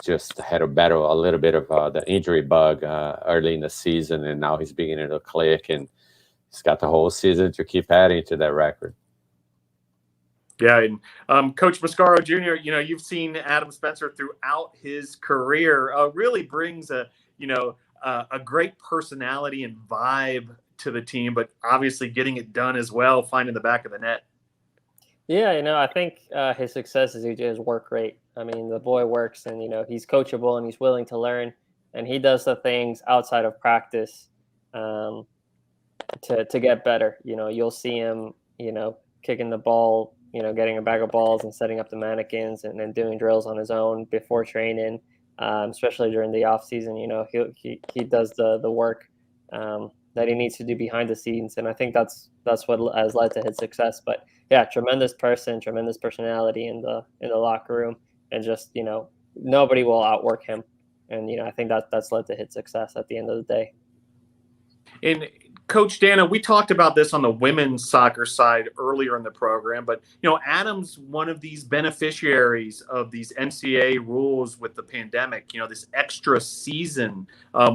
just had a little bit of the injury bug early in the season, and now he's beginning to click, and he's got the whole season to keep adding to that record. Yeah, and Coach Mascaro Jr., you've seen Adam Spencer throughout his career. Really brings a great personality and vibe to the team, but obviously getting it done as well, finding the back of the net. Yeah, I think his success is his work rate. I mean, the boy works, and he's coachable and he's willing to learn, and he does the things outside of practice to get better. You'll see him, kicking the ball, getting a bag of balls and setting up the mannequins, and then doing drills on his own before training, especially during the off season. He does the work that he needs to do behind the scenes, and I think that's what has led to his success. But yeah, tremendous person, tremendous personality in the locker room, and just nobody will outwork him, and I think that's led to his success at the end of the day. And Coach Dana, we talked about this on the women's soccer side earlier in the program, but Adam's one of these beneficiaries of these NCAA rules with the pandemic. This extra season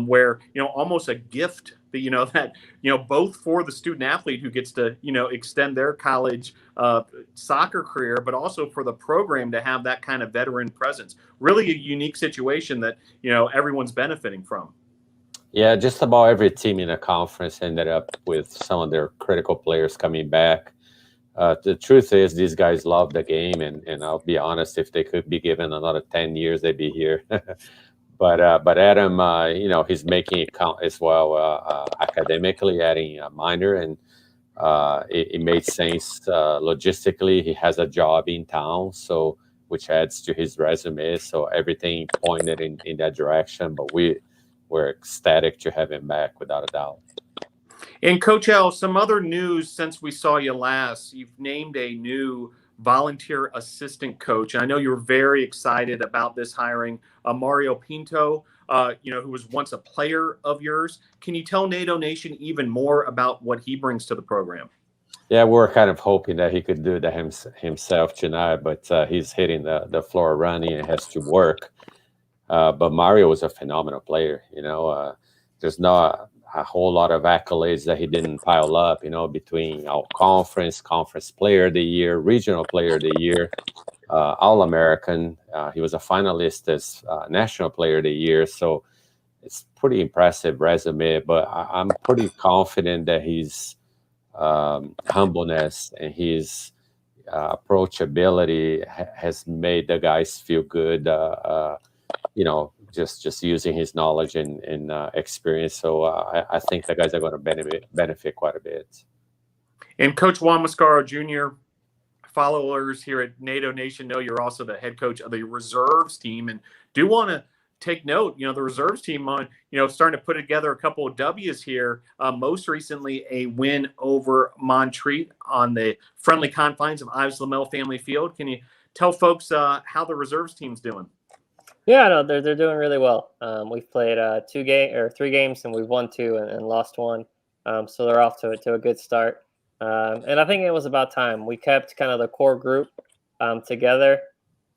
where almost a gift that both for the student athlete who gets to extend their college soccer career, but also for the program to have that kind of veteran presence. Really a unique situation that everyone's benefiting from. Yeah, just about every team in the conference ended up with some of their critical players coming back. The truth is, these guys love the game, and I'll be honest, if they could be given another 10 years, they'd be here. But Adam, he's making it count as well academically, adding a minor, and it made sense logistically. He has a job in town, so which adds to his resume. So everything pointed in that direction, but we're ecstatic to have him back, without a doubt. And Coach L, some other news since we saw you last. You've named a new volunteer assistant coach. I know you're very excited about this hiring. Mario Pinto, who was once a player of yours. Can you tell NATO Nation even more about what he brings to the program? Yeah, we're kind of hoping that he could do that himself tonight, but he's hitting the floor running and has to work. But Mario was a phenomenal player. There's not a whole lot of accolades that he didn't pile up, between our conference player of the year, regional player of the year, All-American. He was a finalist as national player of the year. So it's pretty impressive resume, but I'm pretty confident that his humbleness and his approachability has made the guys feel good, just using his knowledge and experience. So I think the guys are going to benefit quite a bit. And Coach Juan Mascaro Jr., followers here at NATO Nation know you're also the head coach of the reserves team, and do want to take note, the reserves team on, starting to put together a couple of W's here. Most recently, a win over Montreat on the friendly confines of Ives Lamel Family Field. Can you tell folks how the reserves team's doing? Yeah, no, they're doing really well. We've played 3 games, and we've won 2 and lost 1. So they're off to a good start. And I think it was about time. We kept kind of the core group together.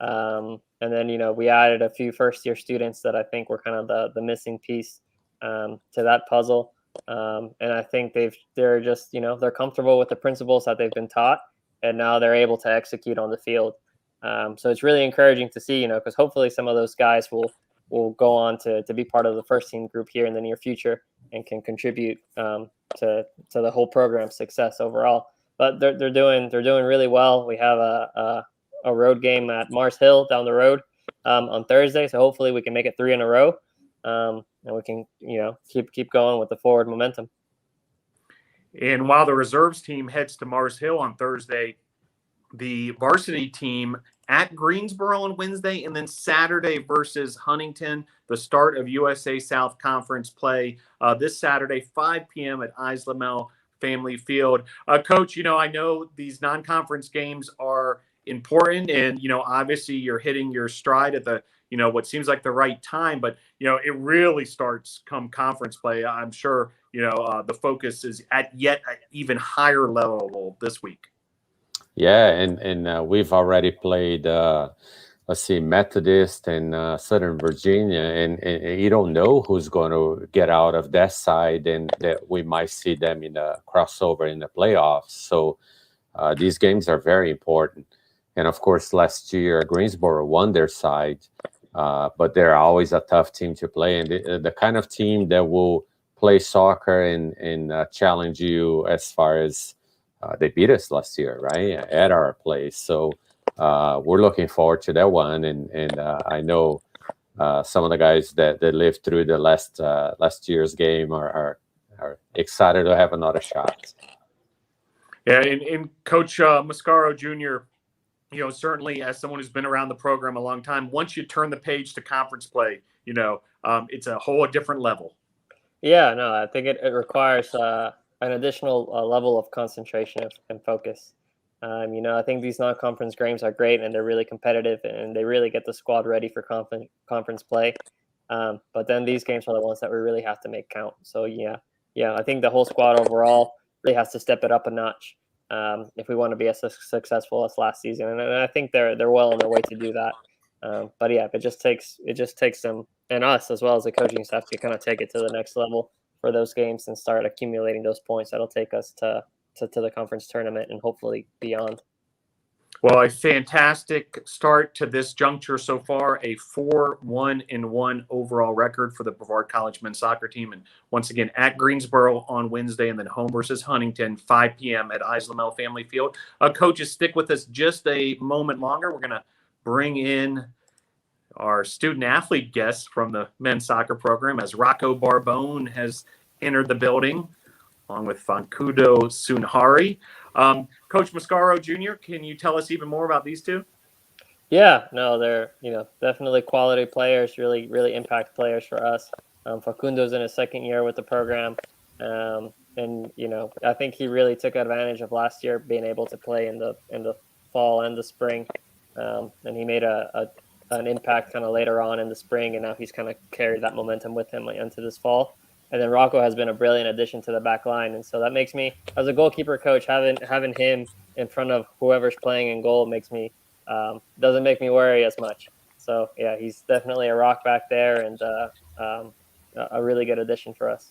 And then, we added a few first-year students that I think were kind of the missing piece to that puzzle. And I think they're just, they're comfortable with the principles that they've been taught, and now they're able to execute on the field. So it's really encouraging to see, because hopefully some of those guys will go on to be part of the first team group here in the near future and can contribute to the whole program's success overall. But they're doing really well. We have a road game at Mars Hill down the road on Thursday, so hopefully we can make it 3 in a row, and we can keep going with the forward momentum. And while the reserves team heads to Mars Hill on Thursday, the varsity team at Greensboro on Wednesday, and then Saturday versus Huntington, the start of USA South Conference play this Saturday, 5 p.m. at Ives Lamel Family Field. Coach, I know these non-conference games are important, and obviously you're hitting your stride at the what seems like the right time, but it really starts come conference play. I'm sure the focus is at yet an even higher level this week. Yeah, and we've already played. Let's see, Methodist and Southern Virginia, and you don't know who's going to get out of that side, and that we might see them in a crossover in the playoffs. So these games are very important. And of course, last year Greensboro won their side, but they're always a tough team to play, and the kind of team that will play soccer and challenge you as far as they beat us last year, right, at our place. So we're looking forward to that one, and I know some of the guys that lived through the last year's game are excited to have another shot. Yeah, and Coach Mascaro Jr., certainly as someone who's been around the program a long time, once you turn the page to conference play, it's a whole different level. Yeah, no, I think it requires an additional level of concentration and focus. I think these non-conference games are great, and they're really competitive, and they really get the squad ready for conference play. But then these games are the ones that we really have to make count. So yeah, I think the whole squad overall really has to step it up a notch if we want to be as successful as last season. And I think they're well on their way to do that. But yeah, it just takes them and us as well as the coaching staff to kind of take it to the next level for those games and start accumulating those points that'll take us to the conference tournament and hopefully beyond. Well, a fantastic start to this juncture so far, a 4-1-1 overall record for the Brevard College men's soccer team. And once again, at Greensboro on Wednesday, and then home versus Huntington, 5 p.m. at Islamel Family Field. Coaches, stick with us just a moment longer. We're going to bring in our student athlete guests from the men's soccer program as Rocco Barbon has entered the building, along with Facundo Sunhary. Coach Mascaro Jr., can you tell us even more about these two? Yeah, no, they're definitely quality players, really, really impact players for us. Facundo's in his second year with the program, and I think he really took advantage of last year being able to play in the fall and the spring, and he made an impact kind of later on in the spring, and now he's kind of carried that momentum with him into this fall. And then Rocco has been a brilliant addition to the back line. And so that makes me, as a goalkeeper coach, having him in front of whoever's playing in goal doesn't make me worry as much. So, yeah, he's definitely a rock back there and a really good addition for us.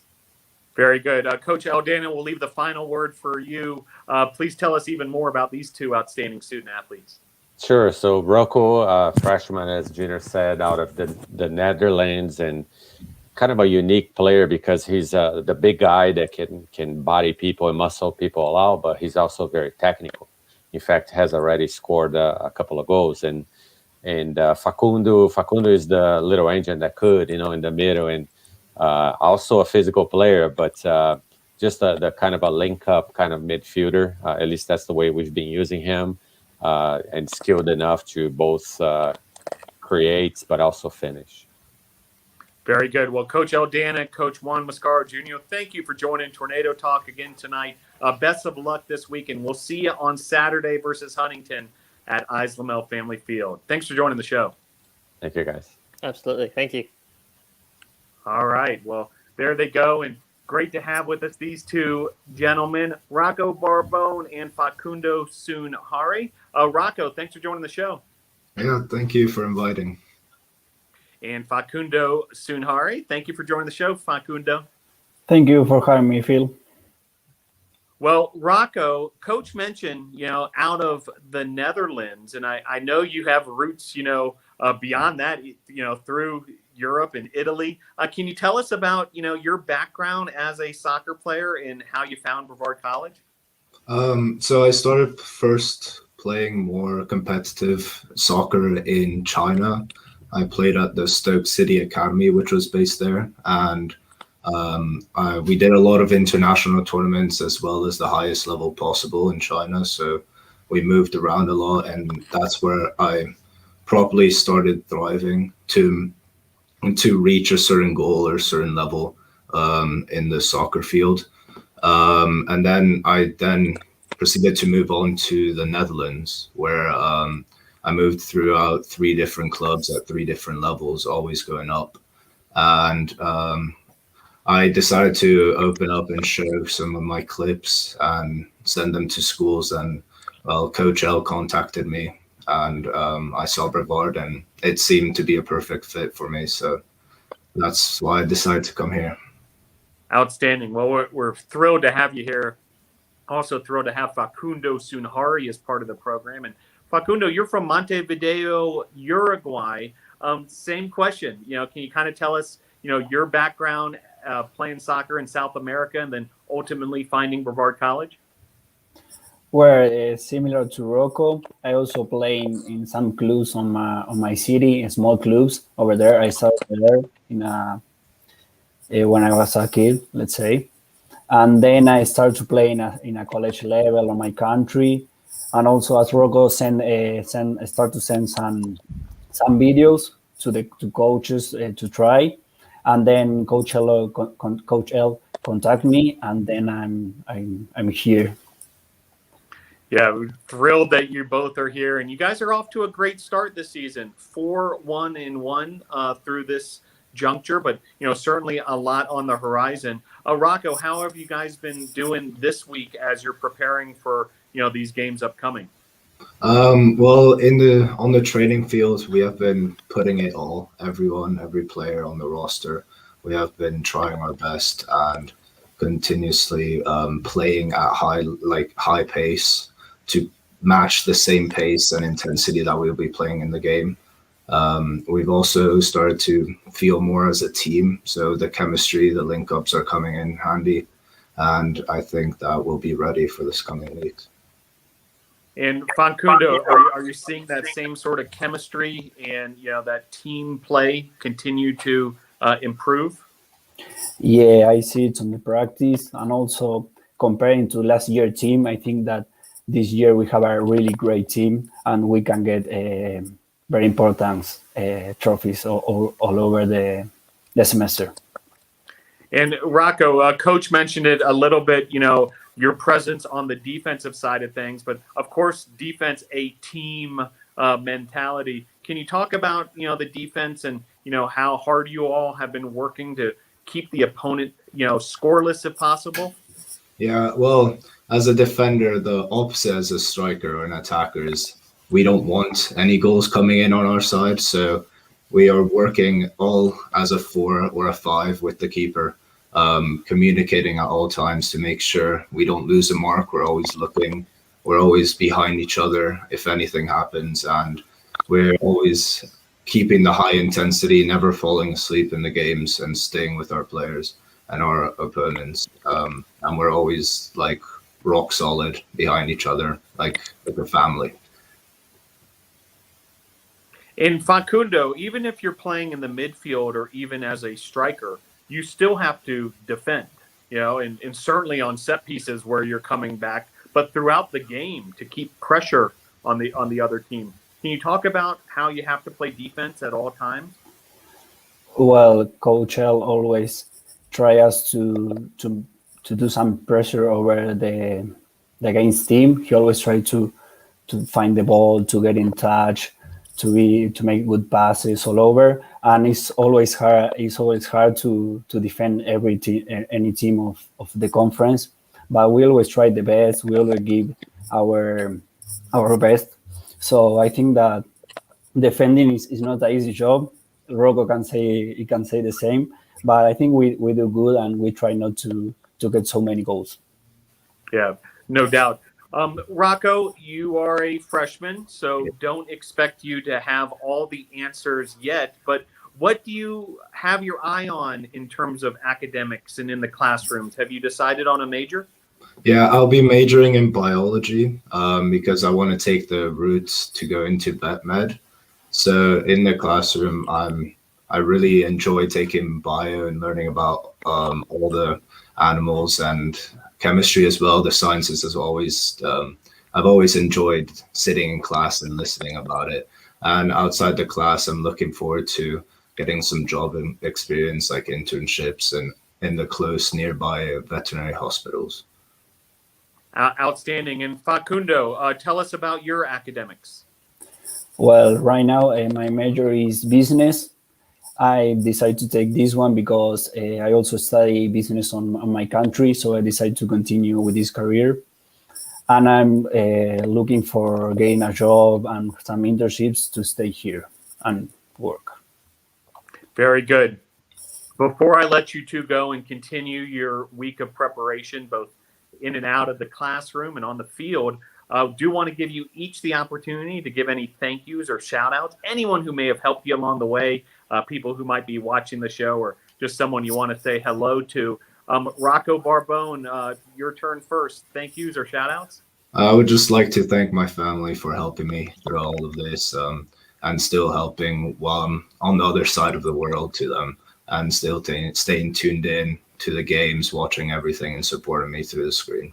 Very good. Coach Aldana, we'll leave the final word for you. Please tell us even more about these two outstanding student athletes. Can So Rocco, freshman, as Junior said, out of the Netherlands, and kind of a unique player because he's the big guy that can body people and muscle people a lot, but he's also very technical. In fact, has already scored a couple of goals. And Facundo is the little engine that could, in the middle, and also a physical player, but just the kind of a link-up kind of midfielder. At least that's the way we've been using him, and skilled enough to both create but also finish. Very good. Well, Coach Aldana, Coach Juan Mascaro Jr., thank you for joining Tornado Talk again tonight. Best of luck this week, and we'll see you on Saturday versus Huntington at Islamel Family Field. Thanks for joining the show. Thank you, guys. Absolutely. Thank you. All right. Well, there they go, and great to have with us these two gentlemen, Rocco Barbon and Facundo Sunhary. Rocco, thanks for joining the show. Yeah, thank you for inviting. And Facundo Sunhary, thank you for joining the show, Facundo. Thank you for having me, Phil. Well, Rocco, Coach mentioned, out of the Netherlands, and I know you have roots, beyond that, through Europe and Italy. Can you tell us about, your background as a soccer player and how you found Brevard College? So I started first playing more competitive soccer in China. I played at the Stoke City Academy, which was based there, and we did a lot of international tournaments as well as the highest level possible in China. So we moved around a lot, and that's where I properly started thriving to reach a certain goal or a certain level in the soccer field. And then I proceeded to move on to the Netherlands, where I moved throughout 3 different clubs at 3 different levels, always going up. And I decided to open up and show some of my clips and send them to schools. And well, Coach L contacted me, and I saw Brevard, and it seemed to be a perfect fit for me. So that's why I decided to come here. Outstanding. Well, we're thrilled to have you here. Also thrilled to have Facundo Sunhary as part of the program. And Facundo, you're from Montevideo, Uruguay. Same question. Can you kind of tell us, your background playing soccer in South America and then ultimately finding Brevard College? Well, similar to Rocco, I also play in some clubs on my city, in small clubs over there. I started there when I was a kid, let's say. And then I started to play in a college level on my country, and also as Rocco start to send some videos to coaches to try, and then Coach L contact me, and then I'm here. Yeah, we're thrilled that you both are here, and you guys are off to a great start this season. 4-1-1 through this juncture, but certainly a lot on the horizon. Rocco, how have you guys been doing this week as you're preparing for these games upcoming? Well, on the training field, we have been putting it all. Every player on the roster, we have been trying our best and continuously playing at high pace to match the same pace and intensity that we'll be playing in the game. We've also started to feel more as a team, so the chemistry, the link-ups are coming in handy, and I think that we'll be ready for this coming week. And Facundo, are you seeing that same sort of chemistry and that team play continue to improve? Yeah, I see it on the practice, and also comparing to last year's team, I think that this year we have a really great team, and we can get very important trophies all over the semester. And Rocco, Coach mentioned it a little bit, your presence on the defensive side of things, but of course, defense, a team mentality. Can you talk about, the defense and, how hard you all have been working to keep the opponent, scoreless if possible? Yeah, well, as a defender, the opposite as a striker or an attacker is we don't want any goals coming in on our side. So we are working all as a 4 or a 5 with the keeper, communicating at all times to make sure we don't lose a mark. We're always looking. We're always behind each other if anything happens. And we're always keeping the high intensity, never falling asleep in the games, and staying with our players and our opponents. And we're always rock solid behind each other, like a family. In Facundo, even if you're playing in the midfield or even as a striker, you still have to defend, and certainly on set pieces where you're coming back, but throughout the game to keep pressure on the other team. Can you talk about how you have to play defense at all times? Well, Coach L always try us to do some pressure over the against team. He always try to find the ball, to get in touch, to make good passes all over, and it's always hard. It's always hard to defend any team of the conference. But we always try the best. We always give our best. So I think that defending is not an easy job. Rocco can say the same. But I think we do good, and we try not to get so many goals. Yeah, no doubt. Rocco, you are a freshman, so don't expect you to have all the answers yet. But what do you have your eye on in terms of academics and in the classrooms? Have you decided on a major? Yeah, I'll be majoring in biology because I want to take the route to go into vet med. So in the classroom, I really enjoy taking bio and learning about all the animals and chemistry as well. The sciences is always, I've always enjoyed sitting in class and listening about it. And outside the class, I'm looking forward to getting some job experience, like internships and in the close nearby veterinary hospitals. Outstanding. And Facundo, tell us about your academics. Well, right now my major is business. I decided to take this one because I also study business on my country, so I decided to continue with this career. And I'm looking for getting a job and some internships to stay here and work. Very good. Before I let you two go and continue your week of preparation, both in and out of the classroom and on the field, I do want to give you each the opportunity to give any thank yous or shout outs. Anyone who may have helped you along the way, people who might be watching the show, or just someone you want to say hello to. Rocco, Barbon, your turn first. Thank yous or shout outs? I would just like to thank my family for helping me through all of this, and still helping while I'm on the other side of the world to them, and still staying tuned in to the games, watching everything, and supporting me through the screen.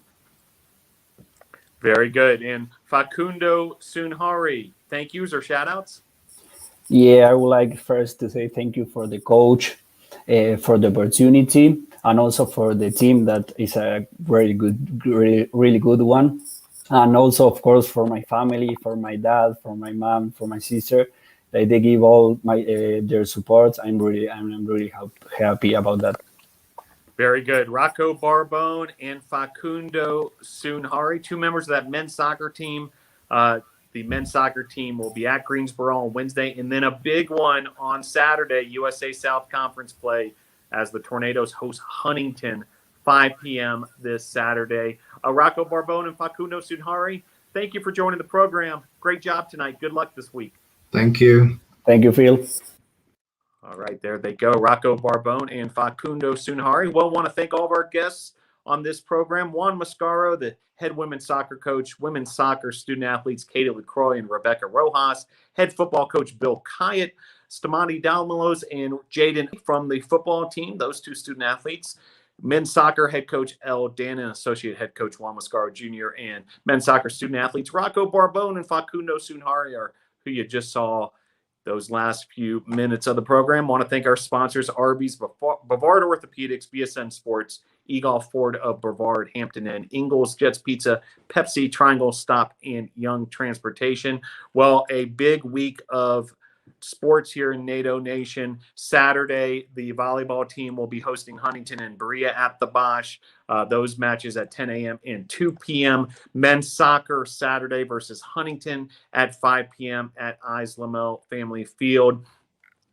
Very good. And Facundo, Sunhary, thank yous or shout outs? Yeah, I would like first to say thank you for the coach, for the opportunity, and also for the team that is a very good, really good one. And also, of course, for my family, for my dad, for my mom, for my sister, they give all my their support. I'm really happy about that. Very good. Rocco, Barbon, and Facundo Sunhary, two members of that men's soccer team. The men's soccer team will be at Greensboro on Wednesday, and then a big one on Saturday, USA South Conference play as the Tornadoes host Huntington, 5 p.m. this Saturday. Rocco, Barbon, and Facundo Sunhary, thank you for joining the program. Great job tonight. Good luck this week. Thank you. Thank you, Phil. All right, there they go. Rocco, Barbon, and Facundo Sunhary. Well, want to thank all of our guests on this program. Juan Mascaro, the head women's soccer coach, women's soccer student athletes Katie LaCroix and Rebeccah Rojas, head football coach Bill Khayat, Stamati, Damalos, and Jaden from the football team, those two student athletes. Men's soccer head coach El Dan and associate head coach Juan Mascaro Jr. and men's soccer student athletes Rocco, Barbon, and Facundo Sunhary are who you just saw those last few minutes of the program. Want to thank our sponsors, Arby's, Brevard Orthopedics, BSN Sports, eGolf Ford of Brevard, Hampton Inn, Ingles, Jets Pizza, Pepsi, Triangle Stop, and Young Transportation. Well, a big week of sports here in NATO Nation. Saturday, the volleyball team will be hosting Huntington and Berea at the Bosch. Those matches at 10 a.m. and 2 p.m. Men's soccer Saturday versus Huntington at 5 p.m. at Islamel Family Field.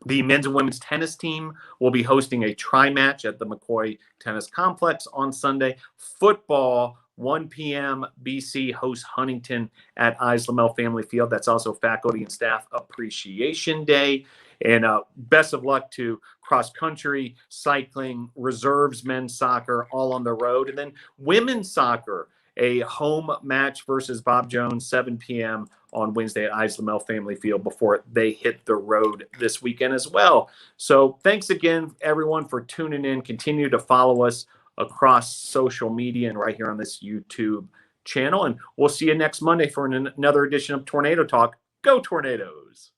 The men's and women's tennis team will be hosting a tri-match at the McCoy Tennis Complex on Sunday. Football, 1 p.m. BC hosts Huntington at Islamel Family Field. That's also Faculty and Staff Appreciation Day. And best of luck to cross country, cycling, reserves, men's soccer, all on the road. And then women's soccer, a home match versus Bob Jones, 7 p.m. on Wednesday at Islamel Family Field before they hit the road this weekend as well. So thanks again, everyone, for tuning in. Continue to follow us across social media and right here on this YouTube channel. And we'll see you next Monday for another edition of Tornado Talk. Go Tornadoes!